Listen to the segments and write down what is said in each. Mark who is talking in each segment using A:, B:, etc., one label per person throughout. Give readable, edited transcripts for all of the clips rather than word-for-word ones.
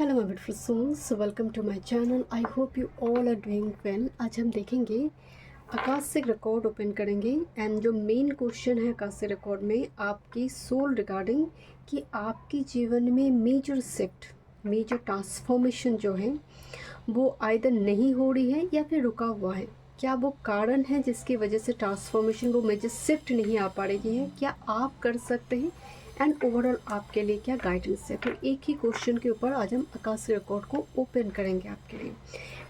A: Hello my beautiful souls, welcome to my channel. I hope you all are doing well. आज हम देखेंगे akashic record open करेंगे and जो main question है akashic record में आपकी सोल रिगार्डिंग कि आपके जीवन में मेजर शिफ्ट, मेजर ट्रांसफॉर्मेशन जो है वो आइदर नहीं हो रही है या फिर रुका हुआ है। क्या वो कारण है जिसकी वजह से ट्रांसफॉर्मेशन वो मेजर शिफ्ट नहीं आ पा रही है? क्या आप कर सकते हैं एंड ओवरऑल आपके लिए क्या गाइडेंस है? तो एक ही क्वेश्चन के ऊपर आज हम आकाशिक रिकॉर्ड को ओपन करेंगे आपके लिए।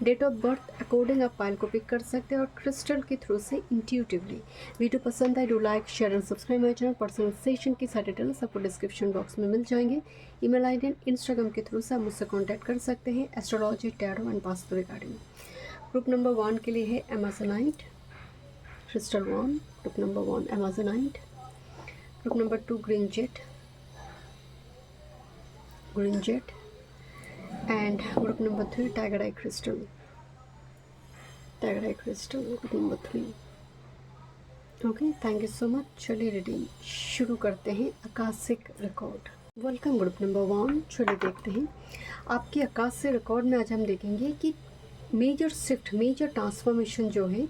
A: डेट ऑफ बर्थ अकॉर्डिंग आप फाइल को पिक कर सकते हैं और क्रिस्टल के थ्रू से इंट्यूटिवली। वीडियो पसंद आए do like share and subscribe my channel. Personal session की सारी डिटेल्स आपको डिस्क्रिप्शन बॉक्स में मिल जाएंगे। ईमेल आईडी एंड इंस्टाग्राम के थ्रू से आप मुझसे कॉन्टैक्ट कर सकते हैं astrology, tarot and vastu regarding. Group number 1 के लिए है amazonite crystal 1, group number 1 amazonite, group number 2 green jade and group number 3 tiger eye crystal, group number 3। Okay, thank you so much. चलिए रीडिंग शुरू करते हैं। Akashic record, welcome group number 1। चलिए देखते हैं आपके आकाशिक रिकॉर्ड में। आज हम देखेंगे कि मेजर शिफ्ट, मेजर ट्रांसफॉर्मेशन जो है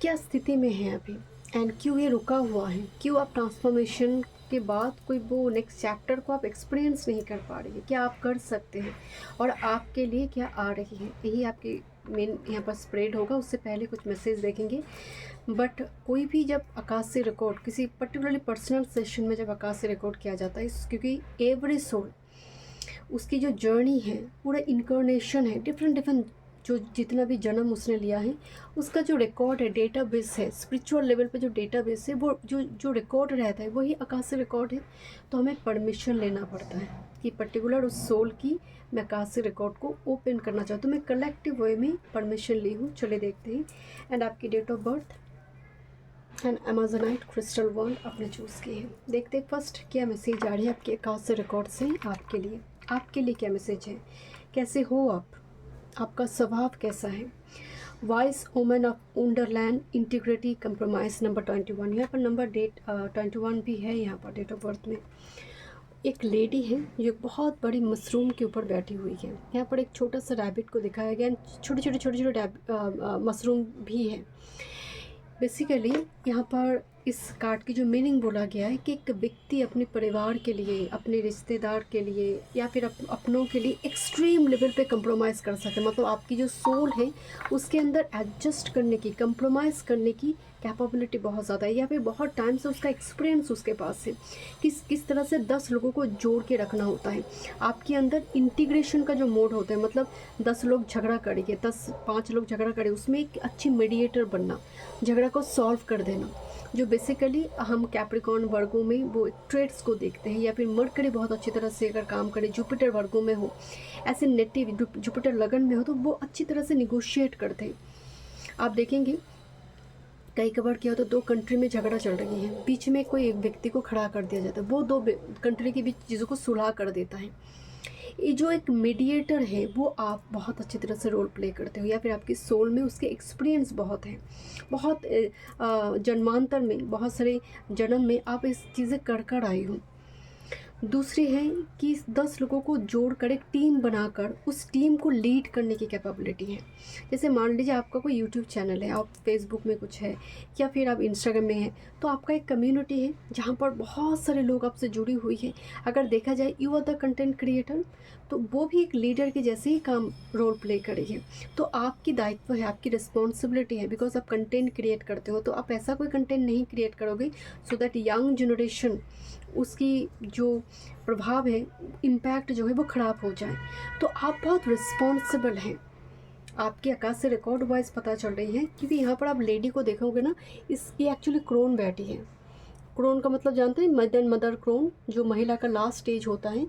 A: क्या स्थिति में है अभी एंड क्यों ये रुका हुआ है। क्यों आप ट्रांसफॉर्मेशन के बाद कोई वो नेक्स्ट चैप्टर को आप एक्सपीरियंस नहीं कर पा रही है। क्या आप कर सकते हैं और आपके लिए क्या आ रही है, यही आपकी मेन यहाँ पर स्प्रेड होगा। उससे पहले कुछ मैसेज देखेंगे। बट कोई भी जब आकाशिक रिकॉर्ड किसी पर्टिकुलरली पर्सनल सेशन में जब आकाशिक रिकॉर्ड किया जाता है, क्योंकि एवरी सोल उसकी जो जर्नी है पूरा इनकर्नेशन है, डिफरेंट जो जितना भी जन्म उसने लिया है उसका जो रिकॉर्ड है, डेटाबेस है, स्पिरिचुअल लेवल पे जो डेटाबेस है वो जो रिकॉर्ड रहता है वही आकाशिक रिकॉर्ड है। तो हमें परमिशन लेना पड़ता है कि पर्टिकुलर उस सोल की मैं आकाशिक रिकॉर्ड को ओपन करना चाहती हूँ। मैं कलेक्टिव वे में परमिशन ली हूँ। चले देखते हैं। एंड आपकी date of birth and amazonite crystal one आपने चूज़ की है। देखते हैं फर्स्ट क्या मैसेज आ रही है आपके आकाशिक रिकॉर्ड से आपके लिए। आपके लिए क्या मैसेज है, कैसे हो आप, आपका स्वभाव कैसा है। Vice women of Wonderland, integrity, compromise, number 21। यहाँ पर नंबर 21 भी है। यहाँ पर डेट ऑफ बर्थ में एक लेडी है जो बहुत बड़ी मशरूम के ऊपर बैठी हुई है। यहाँ पर एक छोटा सा रैबिट को दिखाया गया, छोटे छोटे मशरूम भी है। बेसिकली यहाँ पर इस कार्ड की जो मीनिंग बोला गया है कि एक व्यक्ति अपने परिवार के लिए, अपने रिश्तेदार के लिए या फिर अपनों के लिए एक्सट्रीम लेवल पे कंप्रोमाइज़ कर सकते हैं। मतलब आपकी जो सोल है उसके अंदर एडजस्ट करने की, कंप्रोमाइज़ करने की कैपेबिलिटी बहुत ज़्यादा है या फिर बहुत टाइम से उसका एक्सपीरियंस उसके पास है। किस तरह से 10 लोगों को जोड़ के रखना होता है। आपके अंदर इंटीग्रेशन का जो मोड होता है, मतलब 10 लोग झगड़ा करेंगे, 5 लोग झगड़ा करें, उसमें एक अच्छी मीडिएटर बनना, झगड़ा को सॉल्व कर देना। जो बेसिकली हम कैप्रिकॉर्न वर्गों में वो ट्रेड्स को देखते हैं, या फिर मरकरी बहुत अच्छी तरह से अगर काम करे, जुपिटर वर्गों में हो, ऐसे नेटिव जुपिटर लगन में हो तो वो अच्छी तरह से निगोशिएट करते हैं। आप देखेंगे कई कबार क्या होता है, 2 कंट्री में झगड़ा चल रही है, बीच में कोई एक व्यक्ति को खड़ा कर दिया जाता है, वो 2 कंट्री के बीच चीज़ों को सुलह कर देता है। ये जो एक मीडिएटर है वो आप बहुत अच्छी तरह से रोल प्ले करते हो, या फिर आपकी सोल में उसके एक्सपीरियंस बहुत है, बहुत जन्मांतर में, बहुत सारे जन्म में आप इस चीज़ें कर आई हो। दूसरी है कि 10 लोगों को जोड़कर एक टीम बनाकर उस टीम को लीड करने की कैपेबिलिटी है। जैसे मान लीजिए आपका कोई यूट्यूब चैनल है, आप फेसबुक में कुछ है या फिर आप इंस्टाग्राम में हैं, तो आपका एक कम्युनिटी है जहाँ पर बहुत सारे लोग आपसे जुड़ी हुई है। अगर देखा जाए you are the content creator, तो वो भी एक लीडर के जैसे ही काम रोल प्ले करेगी। तो आपकी दायित्व है, आपकी रिस्पॉन्सिबिलिटी है, बिकॉज आप कंटेंट क्रिएट करते हो। तो आप ऐसा कोई कंटेंट नहीं क्रिएट करोगे सो दैट यंग जनरेशन उसकी जो प्रभाव है, इम्पैक्ट जो है वो ख़राब हो जाए। तो आप बहुत रिस्पॉन्सिबल हैं। आपकी आकाश से रिकॉर्ड वाइज पता चल रही है, क्योंकि यहाँ पर आप लेडी को देखोगे ना, इसकी एक्चुअली क्रोन बैठी है। क्रोन का मतलब जानते हैं, मदर क्रोन, जो महिला का लास्ट स्टेज होता है,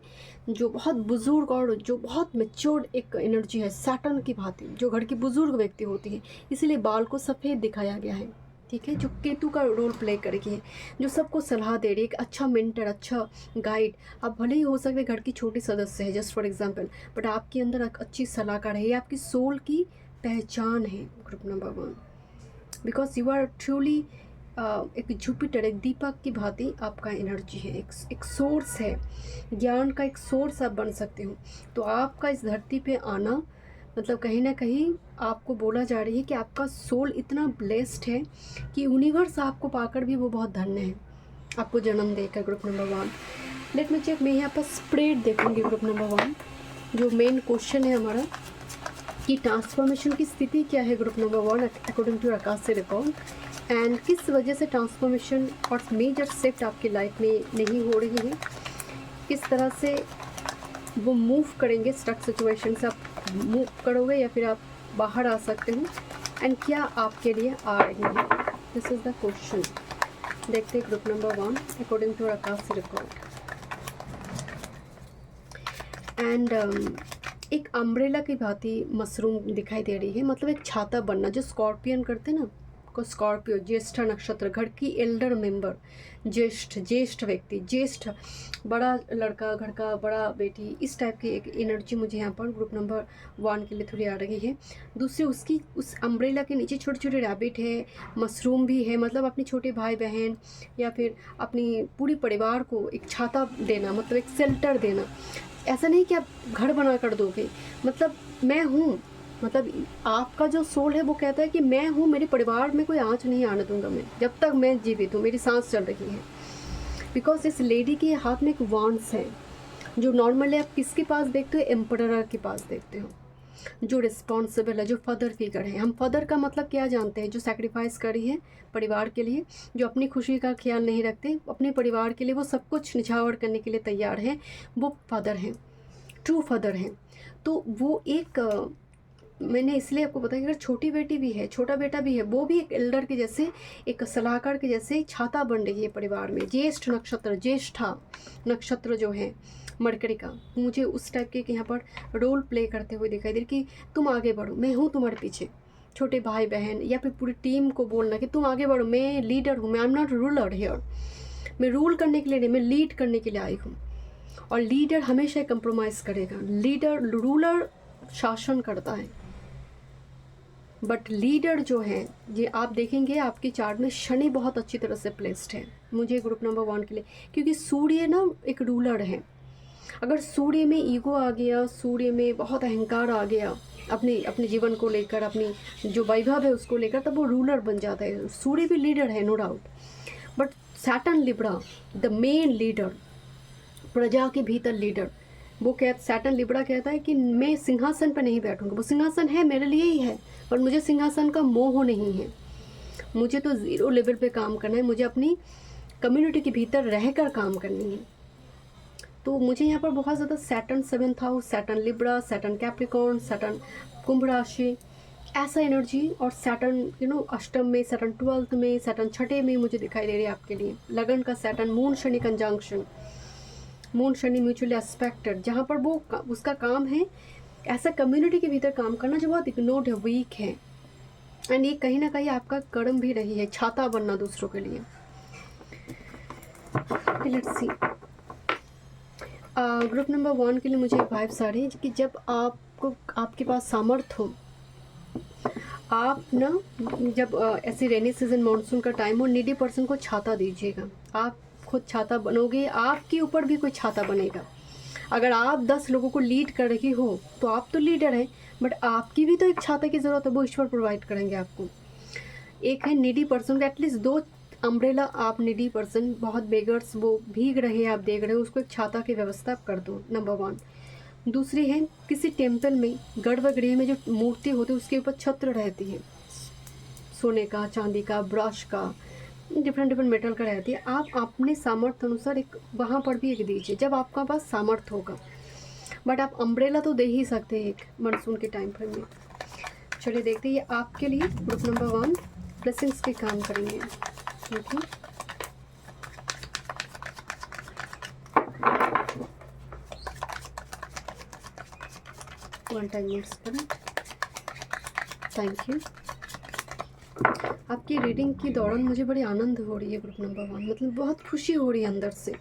A: जो बहुत बुजुर्ग और जो बहुत मेच्योर्ड एक एनर्जी है, सैटर्न की भांति, जो घर की बुजुर्ग व्यक्ति होती है। इसीलिए बाल को सफ़ेद दिखाया गया है, ठीक है, जो केतु का रोल प्ले करेगी है, जो सबको सलाह दे रही है, एक अच्छा मेंटर, अच्छा गाइड। आप भले ही हो सकते घर की छोटी सदस्य है जस्ट फॉर एग्जांपल, बट आपके अंदर एक अच्छी सलाहकार है। ये आपकी सोल की पहचान है group number 1, because you are truly एक जुपिटर, एक दीपक की भांति आपका एनर्जी है, एक सोर्स है, ज्ञान का एक सोर्स आप बन सकते हो। तो आपका इस धरती पे आना मतलब कहीं ना कहीं आपको बोला जा रही है कि आपका सोल इतना ब्लेस्ड है कि यूनिवर्स आपको पाकर भी वो बहुत धन्य है आपको जन्म देकर। Group number 1, let me check. मैं यहाँ पर स्प्रेड देखूँगी ग्रुप नंबर 1। जो मेन क्वेश्चन है हमारा कि ट्रांसफॉर्मेशन की स्थिति क्या है ग्रुप नंबर 1 अकॉर्डिंग टू आकाश रिकॉर्ड, एंड किस वजह से ट्रांसफॉर्मेशन और मेजर शिफ्ट आपकी लाइफ में नहीं हो रही है, किस तरह से वो मूव करेंगे, स्टक सिचुएशन से आप मूव करोगे या फिर आप बाहर आ सकते हो, एंड क्या आपके लिए आ रही है। This is the question. देखते हैं ग्रुप नंबर 1 अकॉर्डिंग टू आकाश रिकॉर्ड। एंड एक अम्ब्रेला की भांति मशरूम दिखाई दे रही है, मतलब एक छाता बनना, जो स्कॉर्पियन करते ना को, स्कॉर्पियो ज्येष्ठ नक्षत्र, घर की एल्डर मेंबर, ज्येष्ठ व्यक्ति, ज्येष्ठ बड़ा लड़का, घर का बड़ा बेटी, इस टाइप की एक एनर्जी मुझे यहाँ पर ग्रुप नंबर 1 के लिए थोड़ी आ रही है। दूसरी उसकी उस अम्ब्रेला के नीचे छोटे छोटे रैबिट है, मशरूम भी है, मतलब अपने छोटे भाई बहन या फिर अपनी पूरी परिवार को एक छाता देना, मतलब एक शेल्टर देना। ऐसा नहीं कि आप घर बना कर दोगे, मतलब मैं हूँ, मतलब आपका जो सोल है वो कहता है कि मैं हूँ, मेरे परिवार में कोई आँच नहीं आने दूंगा मैं, जब तक मैं जीवित हूँ, मेरी सांस चल रही है। बिकॉज इस लेडी के हाथ में एक वांड्स है, जो नॉर्मली आप किसके पास देखते हो, एम्परर के पास देखते हो, जो रिस्पॉन्सिबल है, जो फादर फिगर है। हम फादर का मतलब क्या जानते हैं, जो सेक्रीफाइस करी है परिवार के लिए, जो अपनी खुशी का ख्याल नहीं रखते, अपने परिवार के लिए वो सब कुछ निछावर करने के लिए तैयार है, वो फादर हैं, ट्रू फादर हैं। तो वो एक मैंने इसलिए आपको बताया कि अगर छोटी बेटी भी है, छोटा बेटा भी है, वो भी एक एल्डर के जैसे, एक सलाहकार के जैसे छाता बन रही है परिवार में। ज्येष्ठ नक्षत्र, ज्येष्ठा नक्षत्र जो है मरकरी का, मुझे उस टाइप के यहाँ पर रोल प्ले करते हुए दिखाई दे रही कि तुम आगे बढ़ो, मैं हूँ तुम्हारे पीछे। छोटे भाई बहन या फिर पूरी टीम को बोलना कि तुम आगे बढ़ो, मैं लीडर हूँ, मैं I am not ruler here, मैं रूल करने के लिए नहीं, मैं लीड करने के लिए आई हूँ। और लीडर हमेशा कंप्रोमाइज़ करेगा, लीडर रूलर शासन करता है, बट लीडर जो है, ये आप देखेंगे आपके चार्ट में शनि बहुत अच्छी तरह से प्लेस्ड है मुझे ग्रुप नंबर 1 के लिए, क्योंकि सूर्य ना एक रूलर है। अगर सूर्य में ईगो आ गया, सूर्य में बहुत अहंकार आ गया अपने जीवन को लेकर, अपनी जो वैभव है उसको लेकर, तब वो रूलर बन जाता है। सूर्य भी लीडर है, no doubt, but Saturn Libra the main leader, प्रजा के भीतर लीडर, वो सैटर्न लिब्रा कहता है कि मैं सिंहासन पर नहीं बैठूंगा। वो सिंहासन है मेरे लिए ही है, पर मुझे सिंहासन का मोह नहीं है, मुझे तो ज़ीरो लेवल पे काम करना है, मुझे अपनी कम्युनिटी के भीतर रहकर काम करनी है। तो मुझे यहाँ पर बहुत ज़्यादा Saturn 7th house, Saturn Libra, Saturn Capricorn, Saturn Kumbh राशि, ऐसा एनर्जी, और सैटर्न अष्टम में, सैटर्न 12th में, सैटर्न छठे में मुझे दिखाई दे रही है आपके लिए। लगन का Saturn, moon Shani conjunction, moon Shani mutually expected, जहाँ पर वो उसका काम है ऐसा कम्युनिटी के भीतर काम करना जो बहुत इग्नोर्ड है, वीक है, एंड ये कहीं ना कहीं आपका कर्म भी रही है, छाता बनना दूसरों के लिए। लेट्स सी ग्रुप नंबर 1 के लिए मुझे वाइब्स आ रही है कि जब आपके पास सामर्थ्य हो, आप ना जब ऐसे रेनी सीजन मानसून का टाइम हो, नीडी पर्सन को छाता दीजिएगा। आप खुद छाता बनोगे, आपके ऊपर भी कोई छाता बनेगा। अगर आप 10 लोगों को लीड कर रही हो तो आप तो लीडर हैं, बट आपकी भी तो एक छाता की ज़रूरत है, वो ईश्वर प्रोवाइड करेंगे आपको। एक है नीडी पर्सन, एटलीस्ट 2 अम्ब्रेला आप नीडी पर्सन, बहुत बेगर्स वो भीग रहे हैं, आप देख रहे हो, उसको एक छाता की व्यवस्था आप कर दो, नंबर 1। दूसरी है किसी टेम्पल में, गर्भगृह में जो मूर्ति होती है उसके ऊपर छत्र रहती है, सोने का, चांदी का, ब्रश का, डिफरेंट मेटल का रहती है। आप अपने सामर्थ्य अनुसार एक वहाँ पर भी एक दीजिए जब आपका पास सामर्थ्य होगा, बट आप अम्ब्रेला तो दे ही सकते हैं एक मानसून के टाइम फ्रेम में। चलिए देखते हैं ये आपके लिए ग्रुप नंबर 1 ब्लेसिंग्स के काम करेंगे। देखिए वन टाइम थैंक यू। आपकी रीडिंग के दौरान मुझे बड़ी आनंद हो रही है ग्रुप नंबर 1, मतलब बहुत खुशी हो रही है अंदर से।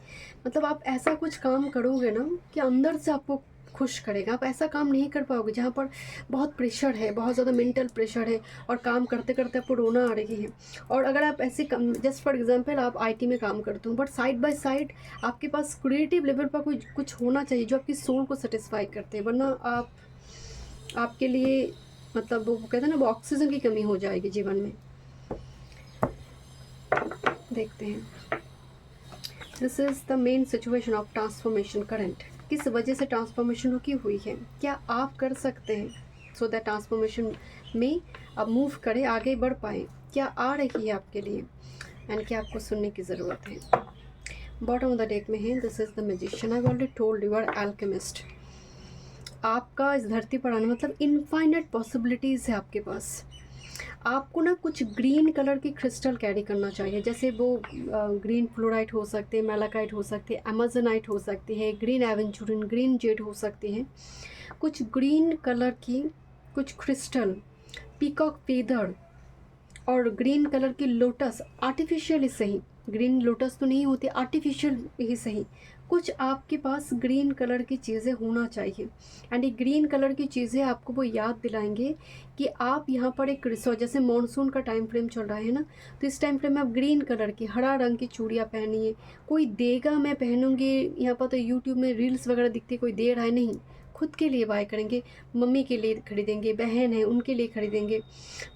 A: मतलब आप ऐसा कुछ काम करोगे ना कि अंदर से आपको खुश करेगा। आप ऐसा काम नहीं कर पाओगे जहाँ पर बहुत प्रेशर है, बहुत ज़्यादा मेंटल प्रेशर है और काम करते करते आपको रोना आ रही है। और अगर आप ऐसे कम, जस्ट फॉर एग्जांपल आप आईटी में काम करते हो, बट साइड बाय साइड आपके पास क्रिएटिव लेवल पर कोई कुछ होना चाहिए जो आपकी सोल को सेटिस्फाई करते हैं, वरना आपके लिए मतलब वो कहते हैं ना, वो ऑक्सीजन की कमी हो जाएगी जीवन में। देखते हैं, this is the main situation of transformation current. किस वजह से ट्रांसफॉर्मेशन रुकी हुई है, क्या आप कर सकते हैं सो दैट ट्रांसफॉर्मेशन में अब मूव करें, आगे बढ़ पाएँ, क्या आ रही है आपके लिए एंड क्या आपको सुनने की ज़रूरत है। बॉटम ऑफ द डेक में है, this is the magician. I already told you are alchemist. आपका इस धरती पर आना मतलब इनफाइनाइट पॉसिबिलिटीज़ है आपके पास। आपको ना कुछ ग्रीन कलर की क्रिस्टल कैरी करना चाहिए, जैसे वो ग्रीन फ्लोराइट हो सकते हैं, मेलाकाइट हो सकते हैं, अमेजोनाइट हो सकती है, ग्रीन एवेंचुरिन, ग्रीन जेड हो सकती हैं। कुछ ग्रीन कलर की कुछ क्रिस्टल, पीकॉक फेदर और ग्रीन कलर की लोटस, आर्टिफिशियल ही सही, ग्रीन लोटस तो नहीं होती, आर्टिफिशियल ही सही, कुछ आपके पास ग्रीन कलर की चीज़ें होना चाहिए। एंड ये ग्रीन कलर की चीज़ें आपको वो याद दिलाएंगे कि आप यहाँ पर एक रिसोर्स, जैसे मानसून का टाइम फ्रेम चल रहा है ना, तो इस टाइम फ्रेम में आप ग्रीन कलर की, हरा रंग की चूड़ियाँ पहनिए। कोई देगा, मैं पहनूंगी, यहाँ पर तो यूट्यूब में रील्स वगैरह दिखती, कोई दे रहा है, नहीं, खुद के लिए बाय करेंगे, मम्मी के लिए खरीदेंगे, बहन है उनके लिए खरीदेंगे।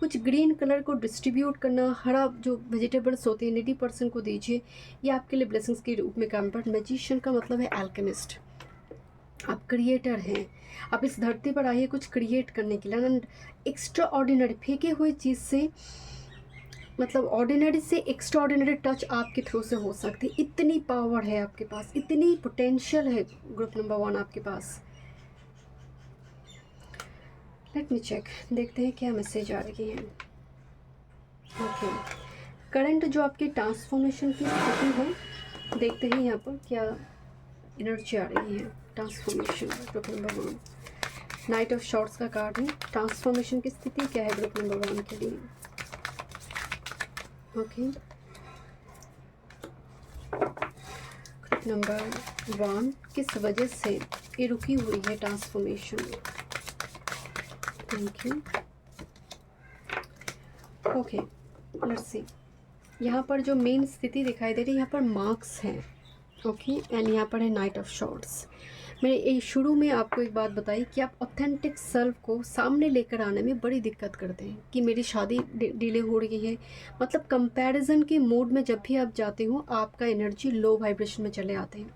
A: कुछ ग्रीन कलर को डिस्ट्रीब्यूट करना, हरा जो वेजिटेबल्स होते हैं नीडी पर्सन को दीजिए, ये आपके लिए ब्लेसिंग्स के रूप में काम। बट मैजिशियन का मतलब है एल्केमिस्ट, आप क्रिएटर हैं, आप इस धरती पर आइए कुछ क्रिएट करने के लिए। एक्स्ट्रा ऑर्डिनरी, फेंके हुए चीज़ से मतलब ऑर्डिनरी से एक्स्ट्रा ऑर्डिनरी टच आपके थ्रू से हो सकती है। इतनी पावर है आपके पास, इतनी पोटेंशियल है ग्रुप नंबर 1 आपके पास। लेट मी चेक, देखते हैं क्या मैसेज आ रही है। ओके, करंट जो आपकी ट्रांसफॉर्मेशन की स्थिति है, देखते हैं यहाँ पर क्या एनर्जी आ रही है। Transformation group number 1, night of shorts का कार्ड है। ट्रांसफॉर्मेशन की स्थिति क्या है ग्रुप नंबर 1 के लिए। ओके, ग्रुप नंबर 1, किस वजह से ये रुकी हुई है transformation. Thank you. Okay, let's सी, यहाँ पर जो मेन स्थिति दिखाई दे रही है, यहाँ पर मार्क्स हैं। ओके, एंड यहाँ पर है नाइट ऑफ शॉर्ट्स। मैंने शुरू में आपको एक बात बताई कि आप ऑथेंटिक सेल्फ को सामने लेकर आने में बड़ी दिक्कत करते हैं कि मेरी शादी डिले हो रही है, मतलब कंपैरिजन के मोड में जब भी आप जाते हो आपका एनर्जी लो वाइब्रेशन में चले आते हैं।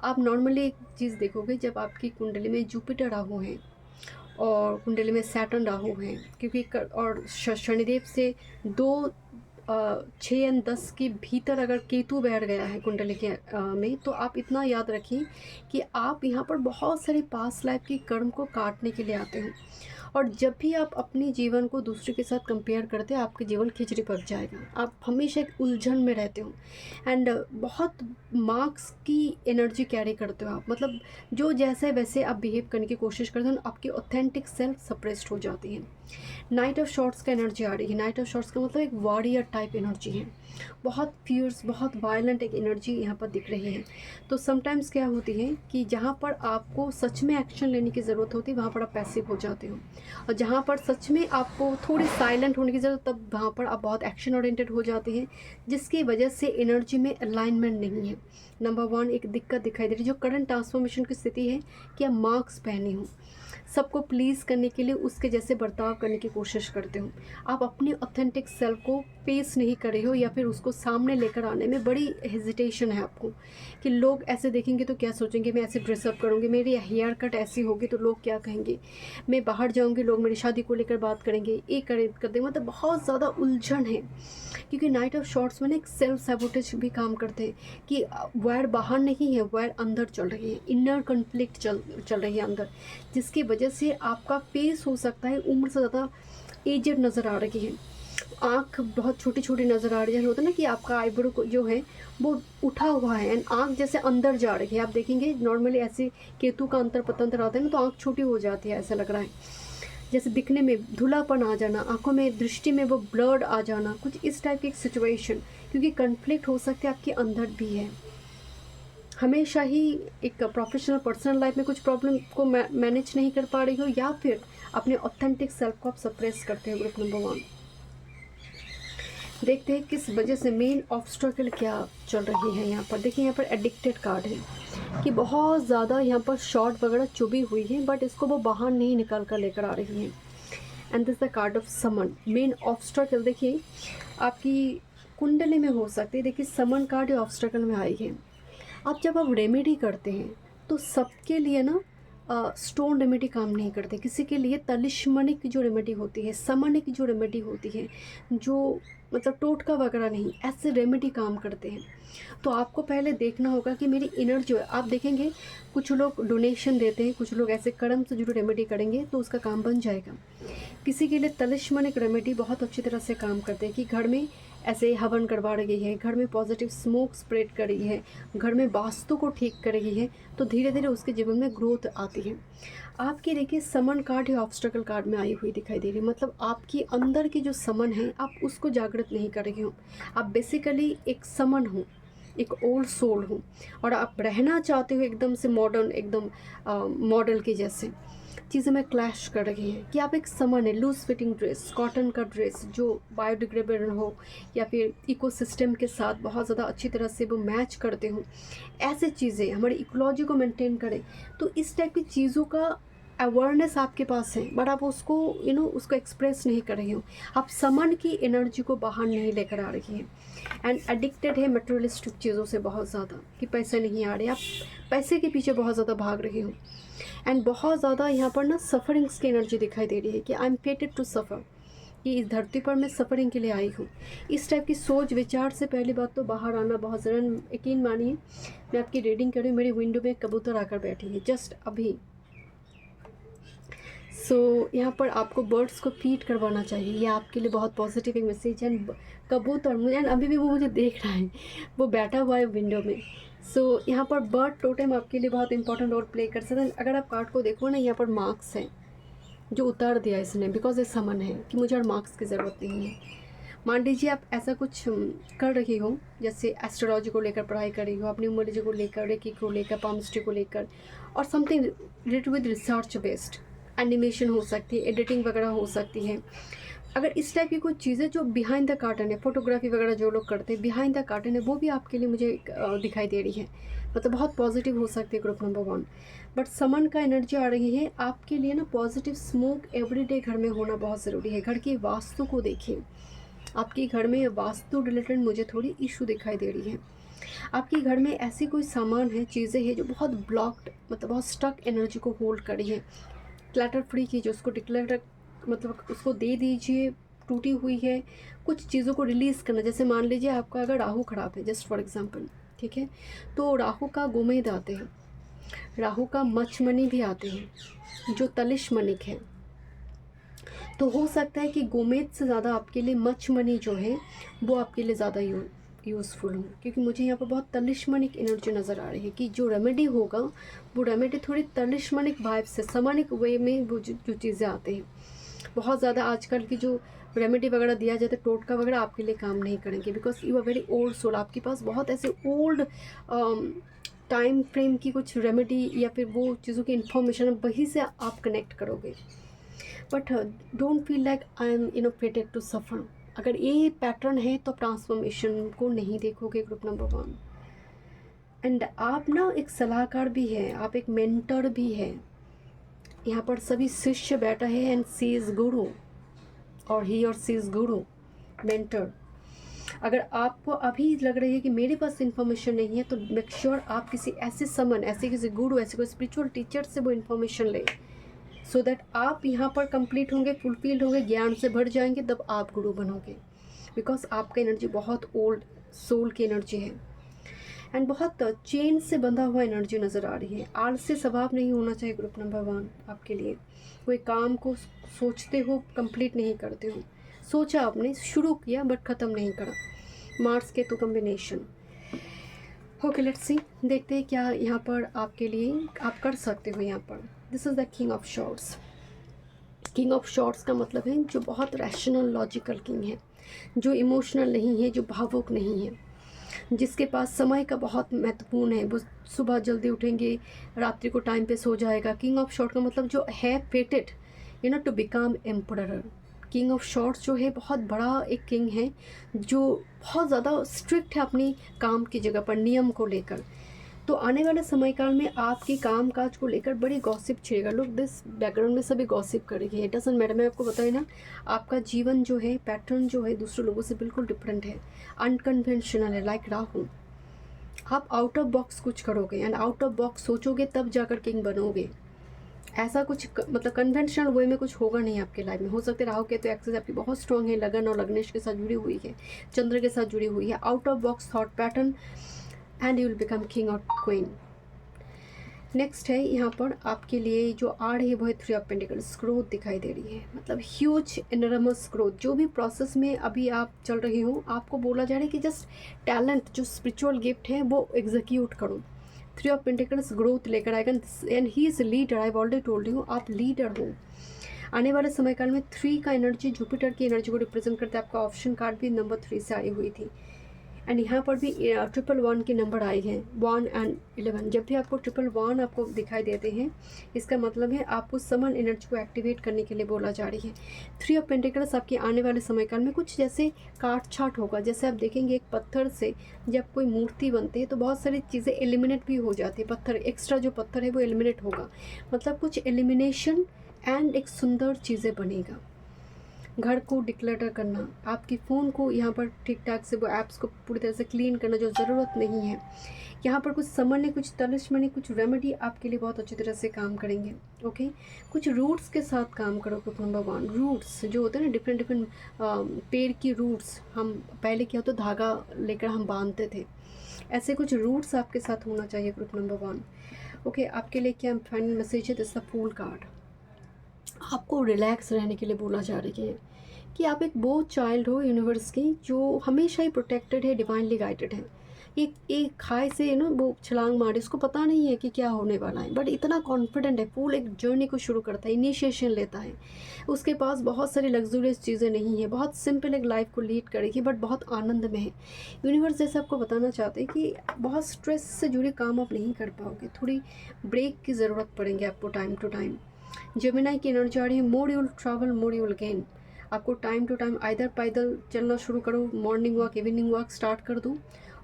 A: आप नॉर्मली एक चीज़ देखोगे, जब आपकी कुंडली में जुपिटर राहु हैं और कुंडली में सैटर्न राहु हैं, क्योंकि और शनिदेव से 2, 6 एंड 10 के भीतर अगर केतु बैठ गया है कुंडली के में, तो आप इतना याद रखिए कि आप यहाँ पर बहुत सारे पास्ट लाइफ के कर्म को काटने के लिए आते हैं। और जब भी आप अपने जीवन को दूसरे के साथ कंपेयर करते हैं, आपके जीवन खिचड़ी पक जाएगा। आप हमेशा एक उलझन में रहते हो एंड बहुत मार्क्स की एनर्जी कैरी करते हो आप, मतलब जो जैसे वैसे आप बिहेव करने की कोशिश करते हो, आपकी ऑथेंटिक सेल्फ सप्रेस्ड हो जाती है। नाइट ऑफ शॉर्ट्स का एनर्जी आ रही है। नाइट ऑफ शॉर्ट्स का मतलब एक वॉरियर टाइप एनर्जी है, बहुत फियर्स, बहुत वायलेंट एक एनर्जी यहाँ पर दिख रही है। तो समटाइम्स क्या होती है कि जहाँ पर आपको सच में एक्शन लेने की ज़रूरत होती है, वहाँ पर आप पैसिव हो जाते हो, और जहाँ पर सच में आपको थोड़ी साइलेंट होने की ज़रूरत, तब वहाँ पर आप बहुत एक्शन ओरिएंटेड हो जाते हैं, जिसकी वजह से एनर्जी में अलाइनमेंट नहीं है। नंबर 1 एक दिक्कत दिखाई दे रही है, जो करंट ट्रांसफॉर्मेशन की स्थिति है कि आप मार्क्स पहने हो, सबको प्लीज़ करने के लिए उसके जैसे बर्ताव करने की कोशिश करते हो, आप अपने ऑथेंटिक सेल्फ को फेस नहीं कर रहे हो, या फिर उसको सामने लेकर आने में बड़ी हेजिटेशन है आपको कि लोग ऐसे देखेंगे तो क्या सोचेंगे, मैं ऐसे ड्रेसअप करूँगी, मेरी हेयर कट ऐसी होगी तो लोग क्या कहेंगे, मैं बाहर जाऊँगी लोग मेरी शादी को लेकर बात करेंगे, ये कर देंगे, मतलब बहुत ज़्यादा उलझन है। क्योंकि नाइट ऑफ शॉर्ट्स में ना एक सेल्फ सैबोटेज भी काम करते हैं कि वायर बाहर नहीं है, वायर अंदर चल रही है, इनर कन्फ्लिक्ट चल रही है अंदर, जिसकी वजह से आपका फेस हो सकता है उम्र से ज़्यादा एजेड नज़र आ रही है, आँख बहुत छोटी छोटी नज़र आ रही है, होता है ना कि आपका आईब्रो जो है वो उठा हुआ है एंड आँख जैसे अंदर जा रही है। आप देखेंगे नॉर्मली ऐसे केतु का अंतर पतंतर आता है ना, तो आँख छोटी हो जाती है, ऐसा लग रहा है जैसे दिखने में धुलापन आ जाना, आंखों में दृष्टि में वो ब्लर्ड आ जाना, कुछ इस टाइप की एक सिचुएशन, क्योंकि कन्फ्लिक्ट हो सकते हैं आपके अंदर भी है। हमेशा ही एक प्रोफेशनल पर्सनल लाइफ में कुछ प्रॉब्लम को मैनेज नहीं कर पा रही हो, या फिर अपने ऑथेंटिक सेल्फ को आप सप्रेस करते हो। ग्रुप नंबर 1 देखते हैं किस वजह से मेन ऑब्स्टेकल क्या चल रही है। यहाँ पर देखिए, यहाँ पर एडिक्टेड कार्ड है कि बहुत ज़्यादा यहाँ पर शॉर्ट वगैरह चुभी हुई है, बट इसको वो बाहर नहीं निकाल कर लेकर आ रही है। And this the card of summon. Main obstacle देखिए आपकी कुंडली में हो सकती है। देखिए समन कार्ड या ऑब्स्टेकल में आई है। अब जब आप रेमेडी करते हैं तो सबके लिए ना स्टोन रेमेडी काम नहीं करते। किसी के लिए तलिस्मनिक जो रेमेडी होती है, समनिक जो रेमेडी होती है, जो मतलब टोटका वगैरह नहीं, ऐसे रेमेडी काम करते हैं। तो आपको पहले देखना होगा कि मेरी इनर जो है, आप देखेंगे कुछ लोग डोनेशन देते हैं, कुछ लोग ऐसे कर्म से जुड़े रेमेडी करेंगे तो उसका काम बन जाएगा। किसी के लिए तलिस्मनिक रेमेडी बहुत अच्छी तरह से काम करते हैं कि घर में ऐसे हवन करवा रही है, घर में पॉजिटिव स्मोक स्प्रेड कर रही है, घर में वास्तु को ठीक कर रही है, तो धीरे धीरे उसके जीवन में ग्रोथ आती है। आपकी देखिए समन कार्ड या ऑब्स्टेकल कार्ड में आई हुई दिखाई दे रही है। मतलब आपकी अंदर की जो समन है आप उसको जागृत नहीं कर रहे हो। आप बेसिकली एक समन हो, एक ओल्ड सोल हो, और आप रहना चाहते हो एकदम से मॉडर्न, एकदम मॉडल के जैसे। चीज़ें में क्लैश कर रही हैं कि आप एक समन है, लूज फिटिंग ड्रेस, कॉटन का ड्रेस जो बायोडिग्रेडेबल हो, या फिर इकोसिस्टम के साथ बहुत ज़्यादा अच्छी तरह से वो मैच करते हो, ऐसे चीज़ें हमारी इकोलॉजी को मेंटेन करें। तो इस टाइप की चीज़ों का अवेयरनेस आपके पास है, बट आप उसको उसको एक्सप्रेस नहीं कर रहे हो। आप समन की एनर्जी को बाहर नहीं लेकर आ रही हैं। एंड एडिक्टेड है मटेरियलिस्टिक चीज़ों से बहुत ज़्यादा, कि पैसे नहीं आ रहे, आप पैसे के पीछे बहुत ज़्यादा भाग रहे हो। एंड बहुत ज़्यादा यहाँ पर ना सफ़रिंग्स की एनर्जी दिखाई दे रही है कि आई एम फेटेड टू सफ़र, कि इस धरती पर मैं सफ़रिंग के लिए आई हूँ। इस टाइप की सोच विचार से पहली बात तो बाहर आना बहुत ज़रूरी। यकीन मानिए, मैं आपकी रीडिंग कर रही हूँ, मेरी विंडो में कबूतर आकर बैठी है जस्ट अभी। यहाँ पर आपको बर्ड्स को फीड करवाना चाहिए, ये आपके लिए बहुत पॉजिटिव एक मैसेज है। कबूतर मुझे अभी भी वो मुझे देख रहा है, वो बैठा हुआ है विंडो में। यहाँ पर बर्ड टोटेम आपके लिए बहुत इंपॉर्टेंट रोल प्ले कर सकते हैं। अगर आप कार्ड को देखो ना, यहाँ पर मार्क्स हैं जो उतार दिया इसने, बिकॉज ये समन है कि मुझे और मार्क्स की ज़रूरत नहीं है। मान लीजिए आप ऐसा कुछ कर रही हो, जैसे एस्ट्रोलॉजी को लेकर पढ़ाई कर रही हो, अपनी न्यूमरोलॉजी को लेकर, रेकी को लेकर, पामस्ट्री को लेकर, और something related with research based, animation हो सकती है, एडिटिंग वगैरह हो सकती है। अगर इस टाइप की कोई चीज़ें जो बिहाइंड द कार्टन है, फोटोग्राफी वगैरह जो लोग करते हैं बिहाइंड द कार्टन है, वो भी आपके लिए मुझे दिखाई दे रही है। मतलब बहुत पॉजिटिव हो सकती है ग्रुप नंबर 1। बट समन का एनर्जी आ रही है आपके लिए ना, पॉजिटिव स्मोक एवरीडे घर में होना बहुत ज़रूरी है। घर की वास्तु को देखिए, आपके घर में वास्तु रिलेटेड मुझे थोड़ी इशू दिखाई दे रही है। आपके घर में ऐसी कोई सामान है, चीज़ें हैं जो बहुत ब्लॉक्ड, मतलब बहुत स्टक एनर्जी को होल्ड कर रही है। क्लटर फ्री कीजिए उसको, डिक्लेटर मतलब उसको दे दीजिए। टूटी हुई है कुछ चीज़ों को रिलीज़ करना। जैसे मान लीजिए आपका अगर राहु खराब है, जस्ट फॉर एग्जांपल, ठीक है, तो राहु का गोमेद आते हैं, राहु का मचमनी भी आते हैं जो तलिस्मनिक है। तो हो सकता है कि गोमेद से ज़्यादा आपके लिए मचमनी जो है वो आपके लिए ज़्यादा यूज़फुल हो, क्योंकि मुझे यहाँ पर बहुत तलिस्मनिक एनर्जी नज़र आ रही है कि जो रेमेडी होगा वो रेमेडी थोड़ी तलिस्मनिक वाइब से, समानिक वे में वो जो चीज़ें आते हैं। बहुत ज़्यादा आजकल की जो रेमेडी वगैरह दिया जाता है, टोटका वगैरह आपके लिए काम नहीं करेंगे, because you are very old soul. आपके पास बहुत ऐसे ओल्ड टाइम फ्रेम की कुछ रेमेडी या फिर वो चीज़ों की इन्फॉर्मेशन, वहीं से आप कनेक्ट करोगे। But don't feel like I am fated to suffer. अगर ये पैटर्न है तो ट्रांसफॉर्मेशन को नहीं देखोगे ग्रुप नंबर 1। एंड आप ना एक सलाहकार भी है, आप एक मेंटर भी है। यहाँ पर सभी शिष्य बैठा है एंड सी इज़ गुरु, और ही और सी इज़ गुरु, मेंटर। अगर आपको अभी लग रही है कि मेरे पास इन्फॉर्मेशन नहीं है, तो मेक श्योर आप किसी ऐसे समन, ऐसे किसी गुरु, ऐसे कोई स्पिरिचुअल टीचर से वो इन्फॉर्मेशन लें, सो दैट आप यहाँ पर कंप्लीट होंगे, फुलफिल्ड होंगे, ज्ञान से भर जाएंगे, तब आप गुरु बनोगे। बिकॉज आपका एनर्जी बहुत ओल्ड सोल की एनर्जी है एंड बहुत चेन से बंधा हुआ एनर्जी नज़र आ रही है। आलसी स्वभाव नहीं होना चाहिए ग्रुप नंबर 1 आपके लिए। कोई काम को सोचते हो कंप्लीट नहीं करते हो, सोचा आपने, शुरू किया बट ख़त्म नहीं करा। मार्स के तो कॉम्बिनेशन। ओके, लेट्स सी, देखते हैं क्या यहाँ पर आपके लिए आप कर सकते हो। यहाँ पर this is the king of shorts. King of shorts का मतलब है जो बहुत रैशनल लॉजिकल किंग है, जो इमोशनल नहीं है, जो भावुक नहीं है। जिसके पास समय का बहुत महत्वपूर्ण है, वो सुबह जल्दी उठेंगे, रात्रि को टाइम पे सो जाएगा। किंग ऑफ शॉर्ट का मतलब जो है fated to become emperor. King of swords जो है बहुत बड़ा एक किंग है, जो बहुत ज़्यादा स्ट्रिक्ट है अपनी काम की जगह पर, नियम को लेकर। तो आने वाले समय काल में आपकी काम काज को लेकर बड़ी गॉसिप छेड़ेगा। लोग दिस बैकग्राउंड में सभी गॉसिप करेंगे, इट डजंट मैटर। मैं आपको बताई ना, आपका जीवन जो है, पैटर्न जो है दूसरे लोगों से बिल्कुल डिफरेंट है, अनकन्वेंशनल है, लाइक राहु। आप आउट ऑफ बॉक्स कुछ करोगे एंड आउट ऑफ बॉक्स सोचोगे, तब जाकर किंग बनोगे। ऐसा कुछ मतलब कन्वेंशनल वे में कुछ होगा नहीं आपके लाइफ में। हो सकते राहु के तो एक्सेस आपकी बहुत स्ट्रॉन्ग है, लगन और लग्नेश के साथ जुड़ी हुई है, चंद्र के साथ जुड़ी हुई है, out of box thought pattern, and you will become king और क्वीन। नेक्स्ट है यहाँ पर आपके लिए जो आड़ है वो है 3 ऑफ पेंटिकल्स। ग्रोथ दिखाई दे रही है, मतलब ह्यूज एनरमस ग्रोथ। जो भी प्रोसेस में अभी आप चल रहे हो, आपको बोला जा रहा है कि जस्ट टैलेंट, जो स्पिरिचुअल गिफ्ट है वो एग्जीक्यूट करो। 3 ऑफ पेंटिकल्स ग्रोथ लेकर आएगा, and he is leader. I already told you, आप लीडर हो। आने वाले समय काल में 3 का एनर्जी जुपिटर की एनर्जी को रिप्रेजेंट करता है। आपका ऑप्शन कार्ड भी नंबर 3 से आई हुई थी, एंड यहाँ पर भी 111 के नंबर आए हैं, 1 एंड 11। जब भी आपको 111 आपको दिखाई देते हैं, इसका मतलब है आपको समन एनर्जी को एक्टिवेट करने के लिए बोला जा रही है। 3 ऑफ पेंटिकल्स आपके आने वाले समय काल में कुछ जैसे काट छाट होगा। जैसे आप देखेंगे एक पत्थर से जब कोई मूर्ति बनती है तो बहुत सारी चीज़ें एलिमिनेट भी हो जाती है। पत्थर, एक्स्ट्रा जो पत्थर है वो एलिमिनेट होगा, मतलब कुछ एलिमिनेशन एंड एक सुंदर चीज़ें बनेगा। घर को डिक्लटर करना, आपकी फ़ोन को यहाँ पर ठीक ठाक से वो ऐप्स को पूरी तरह से क्लीन करना जो ज़रूरत नहीं है। यहाँ पर कुछ समझने, कुछ तलिस्मनी, कुछ रेमेडी आपके लिए बहुत अच्छी तरह से काम करेंगे। ओके, कुछ रूट्स के साथ काम करो। नंबर 1, रूट्स जो होते हैं ना, डिफरेंट डिफरेंट पेड़ की रूट्स, हम पहले क्या होता धागा लेकर हम बांधते थे, ऐसे कुछ रूट्स आपके साथ होना चाहिए। Group number 1। ओके, आपके लिए क्या फाइनल मैसेज है? This the fool card. आपको रिलैक्स रहने के लिए बोला जा रही है कि आप एक वो चाइल्ड हो यूनिवर्स की, जो हमेशा ही प्रोटेक्टेड है, डिवाइनली गाइडेड है। एक खाई से वो छलांग मारे, उसको पता नहीं है कि क्या होने वाला है, बट इतना कॉन्फिडेंट है, फुल एक जर्नी को शुरू करता है, इनिशिएशन लेता है। उसके पास बहुत सारी लग्जूरियस चीज़ें नहीं है, बहुत सिंपल एक लाइफ को लीड करेगी, बट बहुत आनंद में है। यूनिवर्स जैसे आपको बताना चाहते हैं कि बहुत स्ट्रेस से जुड़े काम आप नहीं कर पाओगे, थोड़ी ब्रेक की ज़रूरत पड़ेंगे आपको टाइम टू टाइम। जेमिनाई की एनर्जी आ रही है, more you will travel more you will gain. आपको टाइम टू टाइम आइदर पैदल चलना शुरू करो, morning walk, evening walk start कर दो,